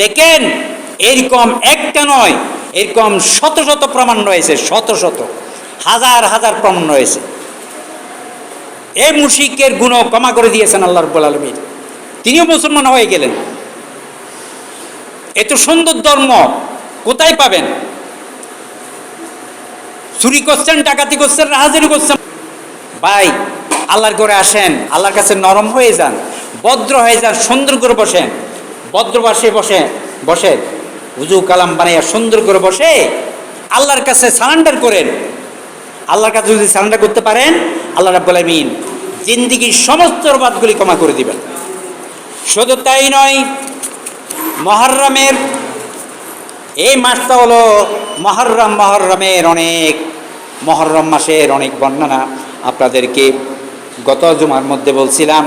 দেখেন, এরকম একটা নয়, এরকম শত শত প্রমাণ রয়েছে, শত শত হাজার হাজার প্রমাণ রয়েছে। এই মুশরিকের গুনাহ ক্ষমা করে দিয়েছেন আল্লাহ রাব্বুল আলামিন, তিনিও মুসলমান হয়ে গেলেন। এত সুন্দর ধর্ম কোথায় পাবেন? চুরি করছেন, ডাকাতি করছেন, রাহাজানি করছেন, ভাই আল্লাহর ঘরে আসেন, আল্লাহর কাছে নরম হয়ে যান, ভদ্র হয়ে যান, সুন্দর করে বসেন, ভদ্র বসে বসে বসে উজু কালাম বানাইয়া সুন্দর করে বসে আল্লাহর কাছে সারেন্ডার করেন। আল্লাহর কাছে যদি সারেন্ডার করতে পারেন, আল্লাহ রাব্বুল আলামিন জিন্দেগীর সমস্ত বাদগুলি ক্ষমা করে দিবেন। শুধু তাই নয়, মুহররমের এই মাসটা হলো মুহররম, মুহররমের অনেক, মুহররম মাসের অনেক বর্ণনা আপনাদেরকে গত জুমার মধ্যে বলছিলাম।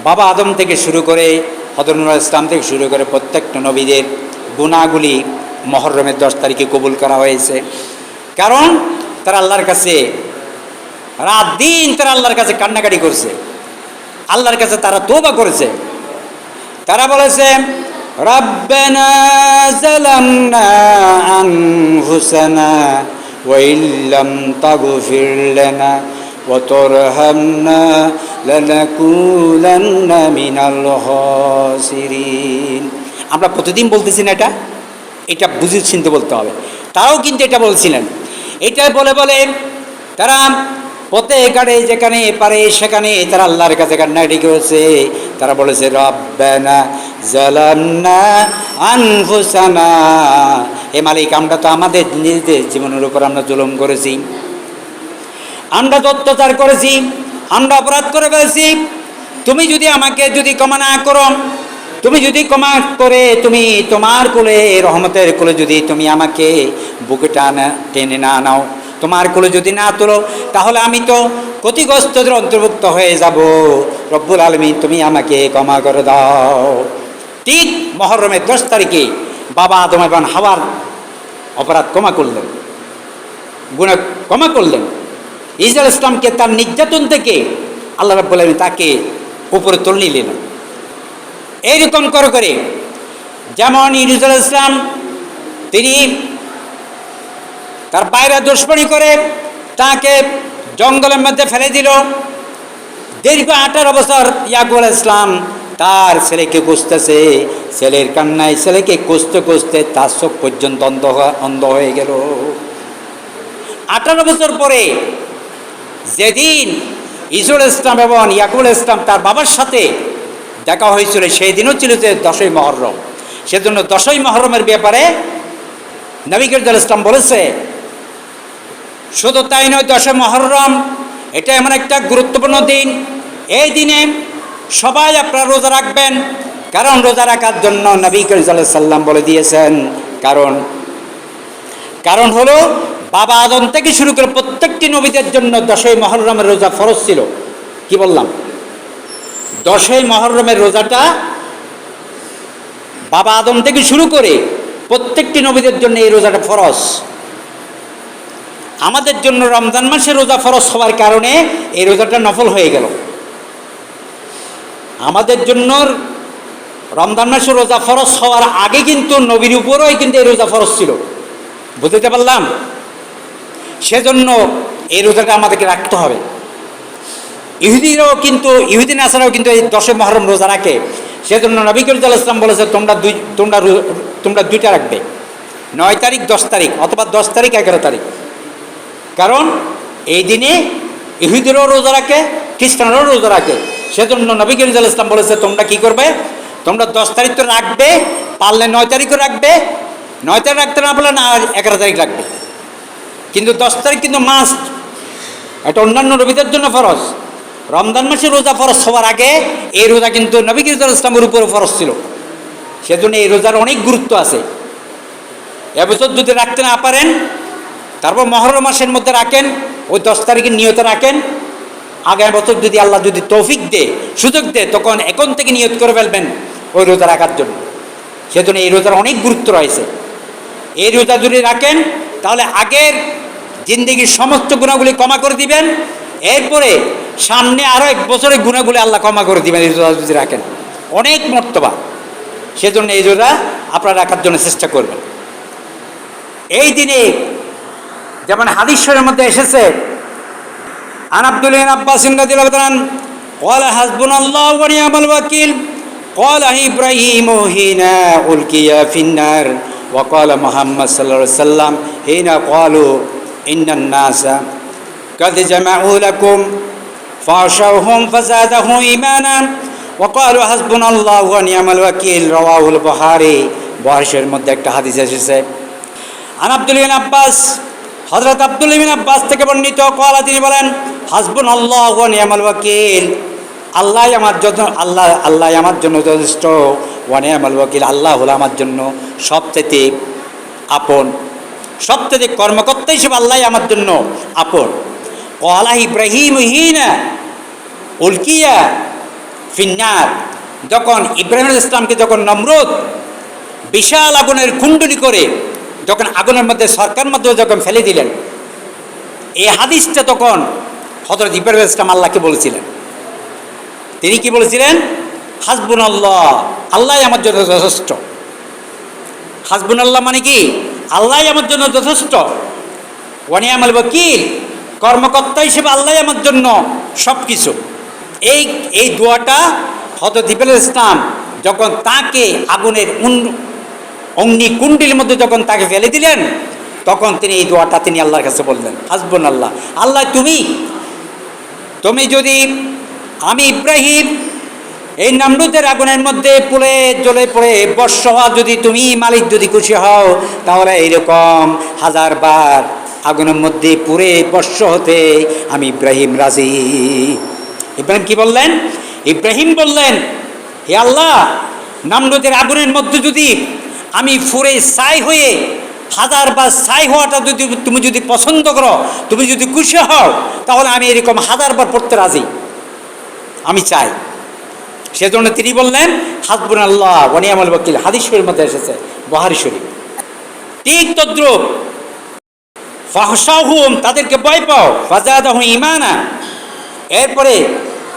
বাবা আদম থেকে শুরু করে হযরত নূহ আলাইহিস সালাম থেকে শুরু করে প্রত্যেকটা নবীদের গুনাহগুলি মুহররমের 10 তারিখে কবুল করা হয়েছে। কারণ তারা আল্লাহর কাছে রাত দিন তারা আল্লাহর কাছে কান্নাকাটি করছে, আল্লাহর কাছে তারা তওবা করেছে। তারা বলেছে, রাব্বানা যালামনা আনফুসানা ওয়া ইল্লাম তাগফির লানা ওয়া তারহামনা লানাকুনান্না মিনাল খাসিরিন। আমরা প্রতিদিন বলতেছি না, এটা বুঝে চিনতে বলতে হবে। তারাও কিন্তু এটা বলছিলেন। এটা বলে বলে তারা পথে ঘাটে যেখানে পারে সেখানে তারা আল্লাহর কাছে কান্নাকাটি করেছে। তারা বলেছে, রব্বানা যালামনা আনফুসানা, হে মালিক, আমরা তো আমাদের নিজেদের জীবনের উপর আমরা জুলুম করেছি, আমরা অত্যাচার করেছি, আমরা অপরাধ করে ফেলেছি। তুমি যদি আমাকে যদি ক্ষমা না করো, তুমি যদি ক্ষমা করে তুমি তোমার কোলে, রহমতের কোলে যদি তুমি আমাকে বুকে টেনে না নাও, তোমার কোলে যদি না তোলো, তাহলে আমি তো ক্ষতিগ্রস্তদের অন্তর্ভুক্ত হয়ে যাব। রব্বুল আলামিন, তুমি আমাকে ক্ষমা করে দাও। ঠিক মুহররমের 10 তারিখে বাবা আদম এবং হাওয়ার অপরাধ ক্ষমা করলেন, গুনাহ ক্ষমা করলেন। ঈসা আলাইহিস সালামকে তার নির্যাতন থেকে আল্লাহ রাব্বুল আলামিন তাকে উপরে তুলে নিলেন। এইরকম করে করে যেমন ঈসা আলাইহিস সালাম তিনি তার বাইরে দুশ্মনী করে তাকে জঙ্গলের মধ্যে ফেলে দিল। দীর্ঘ 18 বছর ইয়াকুব আলাইহিস সালাম তার ছেলেকে খুঁজতেছে, ছেলের কান্নায় ছেলেকে খুঁজতে খুঁজতে তার চোখ পর্যন্ত অন্ধ হয়ে গেল। 18 বছর পরে যেদিন ঈসা আলাইহিস সালাম এবং ইয়াকুব আলাইহিস সালাম তার বাবার সাথে দেখা হয়েছিল, সেই দিনও ছিল যে 10ই মুহররম। সেজন্য 10ই মুহররমের ব্যাপারে নবী করিম সাল্লাল্লাহু আলাইহি ওয়াসাল্লাম বলেছে। শুধু তাই নয়, 10ই মুহররম এটা এমন একটা গুরুত্বপূর্ণ দিন। এই দিনে সবাই আপনারা রোজা রাখবেন, কারণ রোজা রাখার জন্য নবী করিম সাল্লাল্লাহু আলাইহি ওয়াসাল্লাম বলে দিয়েছেন। কারণ হলো বাবা আদম থেকে শুরু করে প্রত্যেকটি নবীদের জন্য 10ই মুহররমের রোজা ফরজ ছিল। কি বললাম? 10ই মুহররমের রোজাটা বাবা আদম থেকে শুরু করে প্রত্যেকটি নবীদের জন্য এই রোজাটা ফরজ। আমাদের জন্য রমজান মাসে রোজা ফরজ হওয়ার কারণে এই রোজাটা নফল হয়ে গেল। আমাদের জন্য রমজান মাসে রোজা ফরজ হওয়ার আগে কিন্তু নবীর উপরেও কিন্তু এই রোজা ফরজ ছিল। বুঝতে পারলাম? সেজন্য এই রোজাটা আমাদেরকে রাখতে হবে। ইহুদিরাও কিন্তু, ইহুদি নাসারাও কিন্তু এই 10ই মুহররম রোজা রাখে। সেজন্য নবী করিম সাল্লাল্লাহু আলাইহি ওয়াসাল্লাম বলেছে, তোমরা দুইটা রাখবে, 9 তারিখ 10 তারিখ, অথবা 10 তারিখ 11 তারিখ। কারণ এই দিনে ইহুদিরাও রোজা রাখে, খ্রিস্টানরাও রোজা রাখে। সেজন্য নবী করিম সাল্লাল্লাহু আলাইহি ওয়াসাল্লাম বলেছে, তোমরা কি করবে? তোমরা 10 তারিখ তো রাখবে, পারলে 9 তারিখও রাখবে, 9 তারিখ রাখতে না পারলে না 11 তারিখ রাখবে। কিন্তু 10 তারিখ কিন্তু মাস্ট, এটা অন্যান্য নবীদের জন্য ফরজ। রমজান মাসে রোজা ফরজ হওয়ার আগে এই রোজা কিন্তু নবী করিম সাল্লাল্লাহু আলাইহি ওয়াসাল্লামের উপরে ফরজ ছিল। সেজন্য এই রোজার অনেক গুরুত্ব আছে। এবছর যদি রাখতে না পারেন তারপর মহরম মাসের মধ্যে রাখেন, ওই 10 তারিখের নিয়ত রাখেন। আগামী বছর যদি আল্লাহ যদি তৌফিক দেয়, সুযোগ দেয়, তখন এখন থেকে নিয়ত করে ফেলবেন ওই রোজা রাখার জন্য। সেজন্য এই রোজার অনেক গুরুত্ব রয়েছে। এই রোজা যদি রাখেন তাহলে আগের জিন্দেগির সমস্ত গুণাগুলি ক্ষমা করে দিবেন, এরপরে সামনে আরও 1 বছরের গুণাগুলি আল্লাহ ক্ষমা করে দিবেন এই রোজা যদি রাখেন। অনেক মর্তবা। সেজন্য এই রোজা আপনারা রাখার জন্য চেষ্টা করবেন। এই দিনে যেমন হাদিস শরীফের মধ্যে এসেছে, আন আব্দুল্লাহ ইবনে আব্বাস রাদিয়াল্লাহু তাআলা ক্বালা হাসবুনাল্লাহু ওয়া নি'মাল ওয়াকিল ক্বালা ইব্রাহিমু হিনা উলকিয়া ফিন্নার ওয়া ক্বালা মুহাম্মদ সাল্লাল্লাহু আলাইহি ওয়াসাল্লাম হিনা ক্বালু ইন্নান নাসা কাদ জামাউ লাকুম ফাশাউহুম ফাযাদাহু ঈমানান ওয়া ক্বালু হাসবুনাল্লাহু ওয়া নি'মাল ওয়াকিল রাওয়াহুল বুখারী। বুখারীর মধ্যে একটা হাদিস এসেছে, আন আব্দুল্লাহ ইবনে আব্বাস, হযরত আব্দুল্লাহ ইবনে আব্বাস থেকে বর্ণিত, ক্বালা, তিনি বলেন, হাসবুনাল্লাহু ওয়া নি'মাল ওয়াকিল, আল্লাহ আমার জন্য যথেষ্ট, ওয়া নি'মাল ওয়াকিল, আল্লাহ হলো আমার জন্য সবচেয়ে আপন, সবচেয়ে কর্মকর্তা হিসেবে আল্লাহ আমার জন্য আপন। ক্বালা ইব্রাহিম হিনা উলকিয়া ফিন্নার, যখন ইব্রাহিম আলাইহিস সালামকে যখন নমরুদ বিশাল আগুনের কুণ্ডলী করে যখন আগুনের মধ্যে সরকার মধ্যে যখন ফেলে দিলেন, এই হাদিসটা তখন হযরত ইব্রাহিম আলাইহিস সালাম আল্লাহকে বলেছিলেন। তিনি কি বলেছিলেন? হাসবুনাল্লাহ, আল্লাহ আমার জন্য যথেষ্ট। হাসবুনাল্লাহ মানে কি? আল্লাহ আমার জন্য যথেষ্ট। ওয়া নি'মাল ওয়াকিল, কর্মকর্তা হিসেবে আল্লাহ আমার জন্য সব কিছু। এই দোয়াটা হযরত ইব্রাহিম আলাইহিস সালাম যখন তাকে আগুনের অগ্নিকুণ্ডের মধ্যে যখন তাকে ফেলে দিলেন, তখন তিনি এই দোয়াটা তিনি আল্লাহর কাছে বললেন, হাসবুনাল্লাহ, আল্লাহ তুমি যদি আমি ইব্রাহিম এই নমরুদের আগুনের মধ্যে পুড়ে জ্বলে পড়ে বর্ষ হওয়া যদি তুমি মালিক যদি খুশি হও, তাহলে এইরকম 1000 বার আগুনের মধ্যে পুড়ে বর্ষ হতে আমি ইব্রাহিম রাজি। ইব্রাহিম কি বললেন? ইব্রাহিম বললেন, হে আল্লাহ, নমরুদের আগুনের মধ্যে যদি আমি ফুরে ছাই হয়ে 1000 বার ছাই হওয়াটা যদি তুমি যদি পছন্দ করো, তুমি যদি খুশি হও, তাহলে আমি এরকম 1000 বার পড়তে রাজি, আমি চাই। সেজন্য তিনি বললেন হাসবুনাল্লাহ ওয়া নি'মাল ওয়াকিল। হাদিস শরীফের মধ্যে এসেছে, বুখারী শরীফ। ঠিক তদ্রূপ ফাহশাহুম, তাদেরকে ভয় পাও, ফাযাদাহু ঈমানা। এরপরে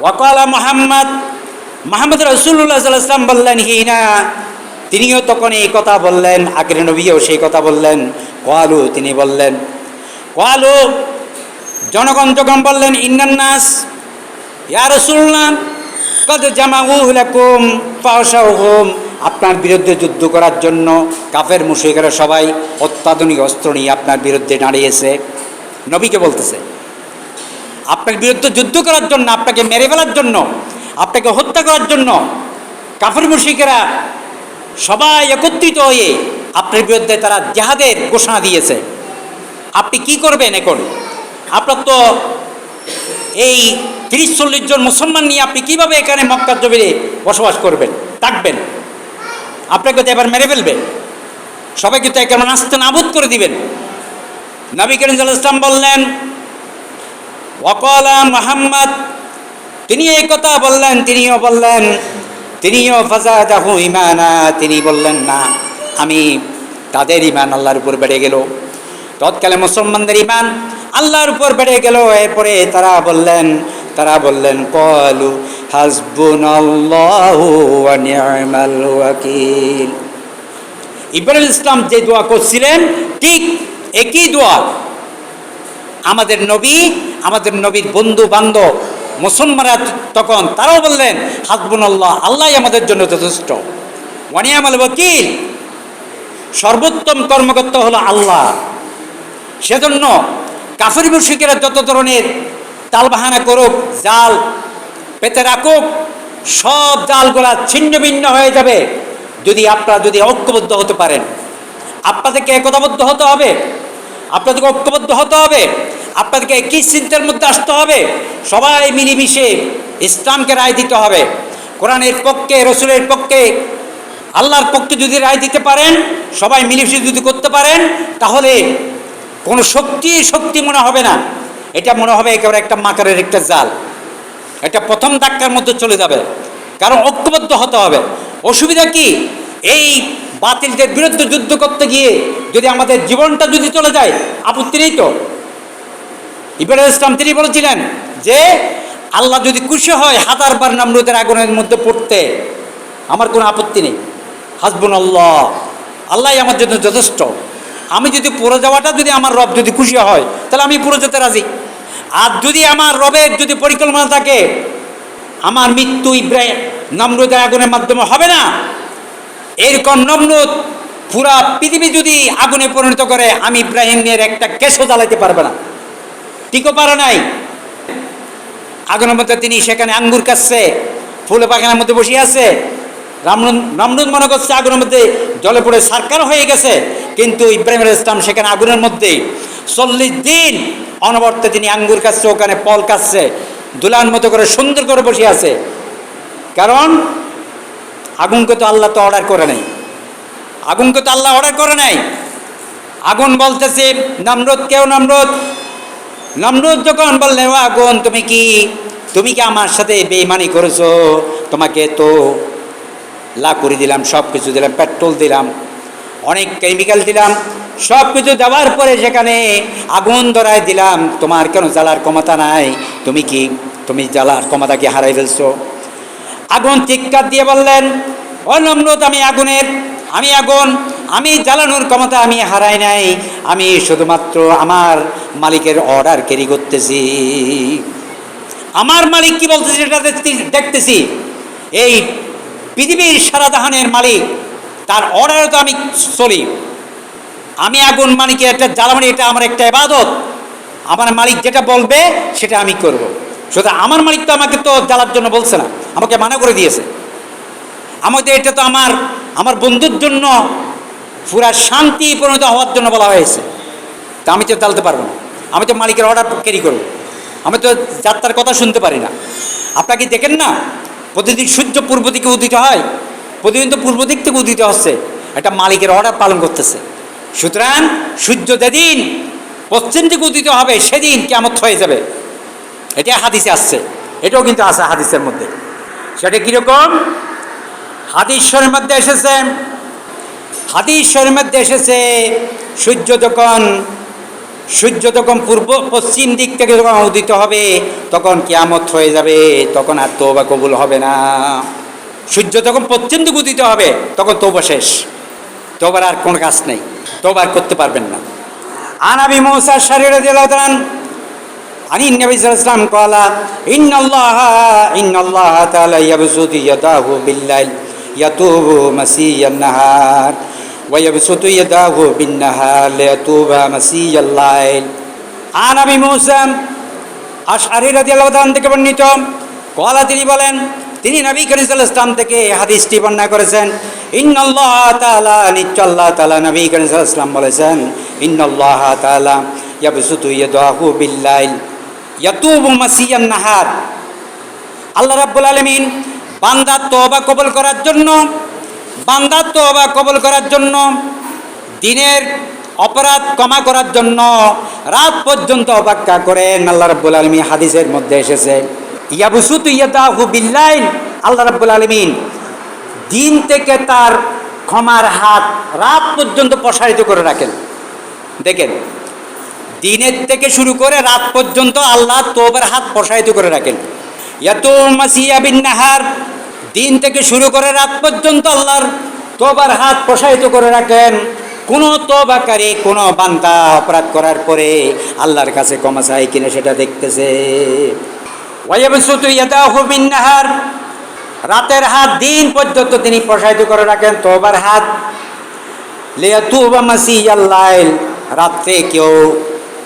ওয়াকালা মুহাম্মদ রাসূলুল্লাহ সাল্লাল্লাহু আলাইহি ওয়াসাল্লাম বললেন, হিনা, তিনিও তখন এই কথা বললেন, আগের নবীও সেই কথা বললেন। ক্বালু, তিনি বললেন, ক্বালু, জনগণ যখন বললেন, ইন্নান নাস ইয়া রাসূলুল্লাহ কদ জামাউ লাকুম ফাশাউহুম, আপনার বিরুদ্ধে যুদ্ধ করার জন্য কাফের মুশরিকরা সবাই অত্যাধুনিক অস্ত্র নিয়ে আপনার বিরুদ্ধে দাঁড়িয়েছে। নবীকে বলতেছে, আপনার বিরুদ্ধে যুদ্ধ করার জন্য, আপনাকে মেরে ফেলার জন্য, আপনাকে হত্যা করার জন্য কাফের মুশরিকরা সবাই একত্রিত হয়ে আপনার বিরুদ্ধে তারা জিহাদের ঘোষণা দিয়েছে। আপনি কি করবেন এখন? আপনার তো এই 30-40 জন মুসলমান নিয়ে আপনি কিভাবে এখানে মক্কার জমিনে বসবাস করবেন, থাকবেন? আপনাকে তো এবার মেরে ফেলবে, সবাইকে তো একেবারে নাস্তে নাবুদ করে দিবেন। নবী করিম সাল্লাল্লাহু আলাইহি ওয়াসাল্লাম বললেন, ওয়াকালা মুহাম্মদ, তিনি এই কথা বললেন, তিনিও ফাযাদাহু ঈমানা, তিনি বললেন, না, আমি তাদের ঈমান আল্লাহর উপর বেড়ে গেল, তৎকালে মুসলমানদের ঈমান আল্লাহর উপর বেড়ে গেল। এরপরে তারা বললেন ক্বালু হাসবুনাল্লাহু ওয়া নি'মাল ওয়াকিল। ইব্রাহিম ইসলাম যে দোয়া করছিলেন, ঠিক একই দোয়া আমাদের নবীর বন্ধু বান্ধব মুসলমানরা তখন তারাও বললেন, হাসবুনাল্লাহ, আল্লাহ আমাদের জন্য যথেষ্ট, ওয়া নি'মাল ওয়াকিল, সর্বোত্তম কর্মকর্তা হলো আল্লাহ। সেজন্য কাফির মুশরিকেরা যত ধরনের তালবাহানা করুক, জাল পেতে রাখুক, সব জালগুলা ছিন্ন ভিন্ন হয়ে যাবে যদি আপনারা ঐক্যবদ্ধ হতে পারেন। আপনাদেরকে একতাবদ্ধ হতে হবে, আপনাদেরকে ঐক্যবদ্ধ হতে হবে, আপনাদেরকে একই চিন্তার মধ্যে আসতে হবে, সবাই মিলেমিশে ইসলামকে রায় দিতে হবে। কোরআনের পক্ষে, রসুলের পক্ষে, আল্লাহর পক্ষে যদি রায় দিতে পারেন, সবাই মিলেমিশে যদি করতে পারেন, তাহলে কোনো শক্তি মনে হবে না, এটা মনে হবে একেবারে একটা মাকারের একটা জাল, এটা প্রথম ধাক্কার মধ্যে চলে যাবে। কারণ ঐক্যবদ্ধ হতে হবে। অসুবিধা কি, এই বাতিলদের বিরুদ্ধে যুদ্ধ করতে গিয়ে যদি আমাদের জীবনটা যদি চলে যায়, আপত্তি নেই তো। ইব্রাহিম ইসলাম তিনি বলেছিলেন যে আল্লাহ যদি খুশি হয় 1000 বার নমরুদের আগুনের মধ্যে পড়তে, আমার কোনো আপত্তি নেই। হাসবুনাল্লাহ, আল্লাহই আমার জন্য যথেষ্ট। আমি যদি পড়ে যাওয়াটা যদি আমার রব যদি খুশি হয়, তাহলে আমি পড়ে যেতে রাজি। আর যদি আমার রবের যদি পরিকল্পনা থাকে আমার মৃত্যু ইব্রাহিম নমরুদের আগুনের মাধ্যমে হবে না, এরকম নমরুদ পুরা পৃথিবী যদি আগুনে পরিণত করে, আমি ইব্রাহিমের একটা কেশও জ্বালাইতে পারবে না, টিকো পারে নাই। আগুনের মধ্যে তিনি সেখানে আঙ্গুর কাটছে, ফুলে বাগানের মধ্যে বসে আছে। নমরুদ মনে করছে আগুনের মধ্যে জলে পড়ে সারকার হয়ে গেছে, কিন্তু ইব্রাহিম আলাইহিস সালাম সেখানে আগুনের মধ্যে 40 দিন অনবরত তিনি আঙ্গুর কাটছে, ওখানে ফল কাটছে, দুলান মতো করে সুন্দর করে বসে আছে। কারণ আগুনকে তো আল্লাহ তো অর্ডার করে নাই, আগুনকে তো আল্লাহ অর্ডার করে নাই। আগুন বলতেছে নমরুদ, কেউ নমরুদ যখন বললেন ও আগুন তুমি কি আমার সাথে বেঈমানি করেছো, তোমাকে তো লাকড়ি দিলাম, সব কিছু দিলাম, পেট্রোল দিলাম, অনেক কেমিক্যাল দিলাম, সব কিছু দেওয়ার পরে সেখানে আগুন ধরায় দিলাম, তোমার কেন জ্বালার ক্ষমতা নাই? তুমি জ্বালার ক্ষমতা কি হারাই ফেলছো? আগুন চিৎকার দিয়ে বললেন ও নমরুদ, আমি জ্বালানোর ক্ষমতা আমি হারাই নাই, আমি শুধুমাত্র আমার মালিকের অর্ডার ক্যারি করতেছি। আমার মালিক কি বলতেছে সেটা দেখতেছি। এই পৃথিবীর সারা জাহানের মালিক, তার অর্ডারে তো আমি চলি। আমি আগুন মালিকের একটা জ্বালানি, এটা আমার একটা ইবাদত। আমার মালিক যেটা বলবে সেটা আমি করব। সুতরাং আমার মালিক তো আমাকে তো জ্বালার জন্য বলছে না, আমাকে মানা করে দিয়েছে। আমাদের এটা তো আমার বন্ধুর জন্য পুরা শান্তি পরিণত হওয়ার জন্য বলা হয়েছে। তা আমি তো জ্বালতে পারবো না, আমি তো মালিকের অর্ডার ক্যারি করব। আমি তো যাত্রার কথা শুনতে পারি না। আপনাকে দেখেন না, প্রতিদিন সূর্য পূর্ব দিকে উদিত হয়, প্রতিদিন তো পূর্ব দিক থেকে উদিত হচ্ছে, এটা মালিকের অর্ডার পালন করতেছে। সুতরাং সূর্য যেদিন পশ্চিম দিকে উদিত হবে সেদিন কিয়ামত হয়ে যাবে, এটা হাদিসে আসছে। এটাও কিন্তু আছে হাদিসের মধ্যে। সেটা কীরকম? হাদিস শরীফের মধ্যে এসেছে সূর্য যখন পশ্চিম দিক থেকে যখন উদিত হবে তখন কিয়ামত হয়ে যাবে, তখন আর তওবা কবুল হবে না। সূর্য যখন পশ্চিম দিকে উদিত হবে তখন তওবা শেষ, তওবার আর কোনো কাজ নেই, তওবা আর করতে পারবেন না। আন আবি মুসা আশ-শারী রাদিয়াল্লাহু তাআলা আনি নবী সাল্লাল্লাহু আলাইহি ওয়াসাল্লাম ক্বালা ইন্নাল্লাহা তাআলা ইয়াবসুতু ইয়াদাহু বিল-লাইল ইয়াতুবু মাসিয়ান নাহার ওয়া ইয়াবসুতু ইয়াদাহু বিন-নাহার লিয়াতুবা মাসিয়াল লাইল। আন আবি মুসা আশ-শারী রাদিয়াল্লাহু তাআলা থেকে বর্ণিত, ক্বালা তিনি বলেন, তিনি নবী করিম সাল্লাল্লাহু আলাইহি ওয়াসাল্লাম থেকে হাদিসটি বর্ণনা করেছেন, ইন্নাল্লাহা তাআলা, নিশ্চয় আল্লাহ তাআলা, নবী করিম সাল্লাল্লাহু আলাইহি ওয়াসাল্লাম বলেছেন, ইন্নাল্লাহা তাআলা ইয়াবসুতু ইয়াদাহু বিল-লাইল ইয়াতুবু মাসিয়ান নাহার। আল্লাহ রাব্বুল আলামিন বান্দার তওবা কবুল করার জন্য দিনের অপরাধ ক্ষমা করার জন্য রাত পর্যন্ত অপেক্ষা করেন। আল্লাহ রাব্বুল আলামিন হাদিসের মধ্যে এসেছে ইয়াবসুতু ইয়াদাহু বিল-লাইল, আল্লাহ রাব্বুল আলামিন দিন থেকে তার ক্ষমার হাত রাত পর্যন্ত প্রসারিত করে রাখেন। দেখেন, দিনের থেকে শুরু করে রাত পর্যন্ত আল্লাহ তওবার হাত প্রসারিত করে রাখেন। ইয়াতুবু মাসিয়া বিন-নাহার, দিন থেকে শুরু করে রাত পর্যন্ত আল্লাহর তওবার হাত প্রসারিত করে রাখেন। কোনো তওবাকারী, কোনো বান্দা অপরাধ করার পরে আল্লাহর কাছে ক্ষমা চায় কিনা সেটা দেখতেছে। ওয়া ইয়াবসুতু ইয়াদাহু বিন-নাহার, রাতের হাত দিন পর্যন্ত তিনি প্রসারিত করে রাখেন তওবার হাত। লিয়াতুবা মাসিয়াল লাইল, রাত্রে কেউ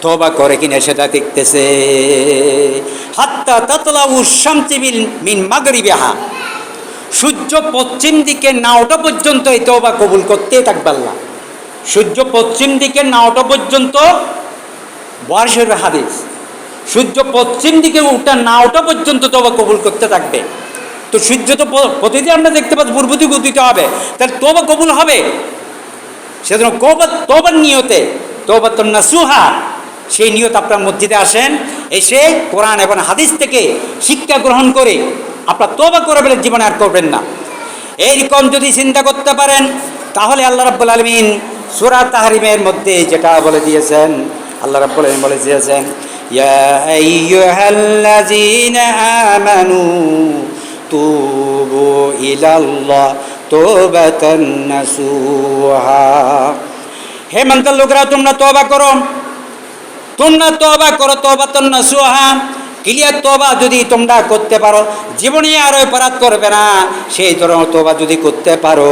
তওবা করে কিনা সেটা দেখতেছে। হাত্তা তাতলাউ শামসু মিন মাগরিবিহা, সূর্য পশ্চিম দিকে না ওঠা পর্যন্ত এই তওবা কবুল করতেই থাকবে আল্লাহ। সূর্য পশ্চিম দিকে না ওঠা পর্যন্ত, বুখারী শরীফের হাদিস, সূর্য পশ্চিম দিকে না ওঠা পর্যন্ত তওবা কবুল করতে থাকবে। তো সূর্য তো প্রতিদিন আমরা দেখতে পাচ্ছি পূর্ব দিকে উদিত হবে, তাহলে তওবা কবুল হবে। সেজন্য তওবার নিয়তে তওবাতুন নাসুহা, সেই নিয়ত আপনার মসজিদে আসেন, এসে কোরআন এবং হাদিস থেকে শিক্ষা গ্রহণ করে আপনার তওবা করে ফেলে, জীবনে আর করবেন না। এইরকম যদি চিন্তা করতে পারেন তাহলে আল্লাহ রাব্বুল আলামিন সূরা তাহরিমের মধ্যে যেটা বলে দিয়েছেন, আল্লাহ রাব্বুল আলামিন বলে দিয়েছেন, ইয়া আইয়ুহাল্লাযীনা আমানু তুবু ইলাল্লাহ তাওবাতান নাসুহা। হে মানতার লোকরা, তোমরা তওবা করো, তোমরা তওবা করো, তওবাতান নাসুহা, ক্লিয়ার তওবা যদি তোমরা করতে পারো, জীবনে আর অপরাধ করবে না, সেই ধরনের তওবা যদি করতে পারো,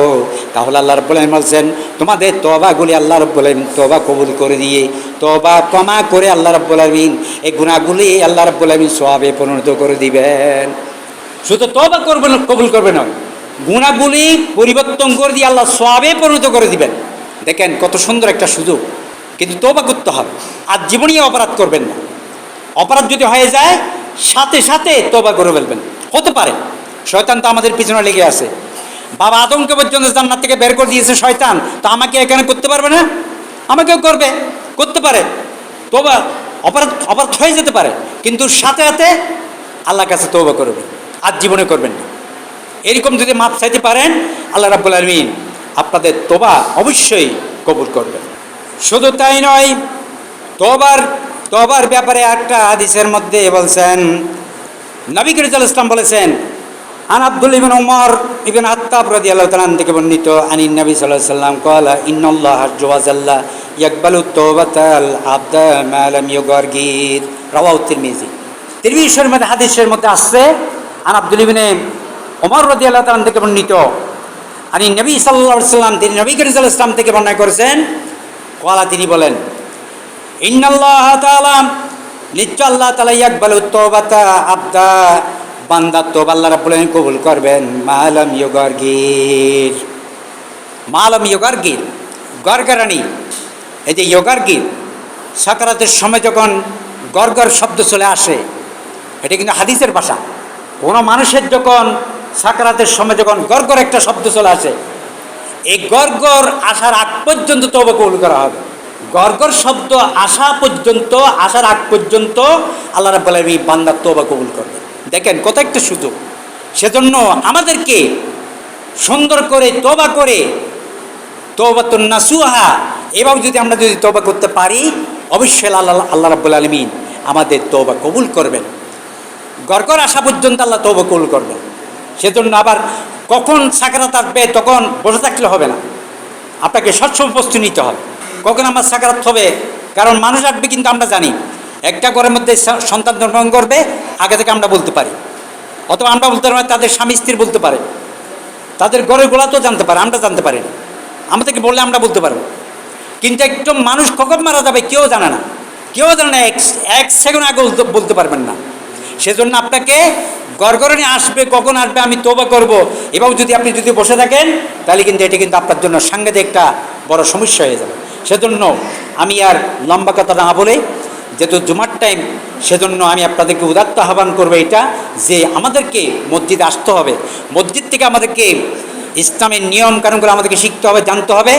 তাহলে আল্লাহ রাব্বুল আলামিন বলছেন তোমাদের তওবাগুলি আল্লাহ রাব্বুল আলামিন তওবা কবুল করে দিয়ে, তওবা ক্ষমা করে আল্লাহ রাব্বুল আলামিন এই গুনাহগুলি আল্লাহ রাব্বুল আলামিন সওয়াবে পরিণত করে দিবেন। শুধু তওবা করবেন, কবুল করবে নয়, গুনাহগুলি পরিবর্তন করে দিয়ে আল্লাহ সওয়াবে পরিণত করে দিবেন। দেখেন কত সুন্দর একটা সুযোগ, কিন্তু তওবা করতে হবে, আর জীবনেই অপরাধ করবেন না। অপরাধ যদি হয়ে যায় সাথে সাথে তওবা করে ফেলবেন। হতে পারে শয়তান তো আমাদের পিছনে লেগে আছে, বাবা আদমকে পর্যন্ত জান্নাত থেকে বের করে দিয়েছে শয়তান, তো আমাকে এখানে করতে পারবে না? আমাকেও করতে পারে। তওবা অপরাধ হয়ে যেতে পারে, কিন্তু সাথে সাথে আল্লাহর কাছে তওবা করবেন, আর জীবনে করবেন না। এরকম যদি মাপ চাইতে পারেন, আল্লাহ রাব্বুল আলামিন আপনাদের তওবা অবশ্যই কবুল করবেন। শুধু তাই নয়, তওবার ব্যাপারে একটা হাদিসের মধ্যে বলছেন, নবী করিম সাল্লাল্লাহু আলাইহি ওয়াসাল্লাম বলেছেন, আন আব্দুল্লাহ ইবনে উমর ইবনে খাত্তাব রাদিয়াল্লাহু তাআলা থেকে বর্ণিত, আনিন নবী সাল্লাল্লাহু আলাইহি ওয়াসাল্লাম ক্বালা ইন্নাল্লাহা আযজা ওয়া জাল্লা ইয়াকবালু তাওবাতাল আবদা মা লাম ইউগারগির, রাওয়াহু তিরমিজি। তিরমিজি শরীফের মধ্যে হাদিসের মধ্যে আসছে, আন আব্দুল্লাহ ইবনে উমর রাদিয়াল্লাহু তাআলা থেকে বর্ণিত, আনিন নবী সাল্লাল্লাহু আলাইহি ওয়াসাল্লাম, তিনি নবী করিম সাল্লাল্লাহু আলাইহি ওয়াসাল্লাম থেকে বর্ণনা করেছেন, ক্বালা, তিনি বলেন, ইন্নাল্লাহা তাআলা, নিশ্চয় আল্লাহ তাআলা ইয়াকবালু তাওবাতা আবদা, বান্দার তওবা আল্লাহ রাব্বুল আলামিন কবুল করবেন, মালাম ইউগারগির, গরগরানি। এই যে ইউগারগির, সাকারাতের সময় যখন গরগর শব্দ চলে আসে, এটা কিন্তু হাদিসের ভাষা। কোনো মানুষের যখন সাকারাতের সময় যখন গরগর একটা শব্দ চলে আসে, এই গরগর আসার আগ পর্যন্ত তওবা কবুল করা হবে। গরগর শব্দ আসার আগ পর্যন্ত আল্লাহ রাব্বুল আলামিন বান্দার তওবা কবুল করবে। দেখেন কত একটা সুযোগ। সেজন্য আমাদেরকে সুন্দর করে তওবা করে, তওবাতুন নাসুহা, এবং আমরা যদি তওবা করতে পারি, অবশ্যই আল্লাহ রাব্বুল আলামিন আমাদের তওবা কবুল করবেন। গরগর আসা পর্যন্ত আল্লাহ তওবা কবুল করবেন। সেজন্য আবার কখন সাকারাত আসবে তখন বসে থাকলে হবে না, আপনাকে সবসময় প্রস্তুতি নিতে হবে কখন আমার সাকারাত হবে। কারণ মানুষ আসবে, কিন্তু আমরা জানি একটা ঘরের মধ্যে সন্তান জন্মগ্রহণ করবে, আগে থেকে আমরা বলতে পারি, অথবা আমরা বলতে পারি, তাদের স্বামী স্ত্রী বলতে পারে, তাদের ঘরের গোলা তো জানতে পারে, আমরা জানতে পারি না। আমাদেরকে বললে আমরা বলতে পারবো, কিন্তু একজন মানুষ কখন মারা যাবে কেউ জানে না, এক সেকেন্ড আগে বলতে পারবেন না। সেজন্য আপনাকে গরগরনি আসবে, কখন আসবে আমি তওবা করব, এবং আপনি যদি বসে থাকেন, তাহলে কিন্তু এটা কিন্তু আপনার জন্য সাংঘাতিক একটা বড় সমস্যা হয়ে যাবে। সেজন্য আমি আর লম্বা কথা না বলে, যেহেতু জুমার টাইম, সেজন্য আমি আপনাদেরকে উদাত্ত আহ্বান করবো এটা, যে আমাদেরকে মসজিদে আসতে হবে। মসজিদ থেকে আমাদেরকে ইসলামের নিয়ম কানুনগুলো আমাদেরকে শিখতে হবে, জানতে হবে।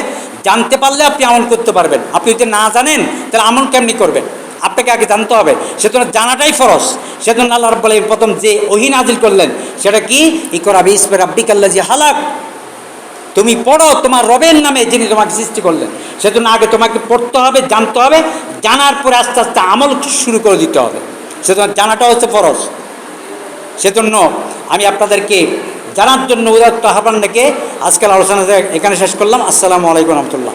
জানতে পারলে আপনি আমল করতে পারবেন। আপনি যদি না জানেন তাহলে আমল কেমনি করবেন? আপনাকে আগে জানতে হবে। সেজন্য জানাটাই ফরজ। সেজন্য আল্লাহ রাব্বুল আলামিন প্রথম যে ওহী নাযিল করলেন সেটা কি? ইকরা বিসমি রাব্বিকাল্লাযী খালাক, তুমি পড়ো তোমার রবের নামে যিনি তোমাকে সৃষ্টি করলেন। সেজন্য আগে তোমাকে পড়তে হবে, জানতে হবে, জানার পরে আস্তে আস্তে আমল শুরু করে দিতে হবে। সেজন্য জানাটা হচ্ছে ফরজ। সেজন্য আমি আপনাদেরকে জানার জন্য উদাত্ত আহ্বান রেখে আজকাল আলোচনা এখানে শেষ করলাম। আসসালামু আলাইকুম রহমতুল্লাহ।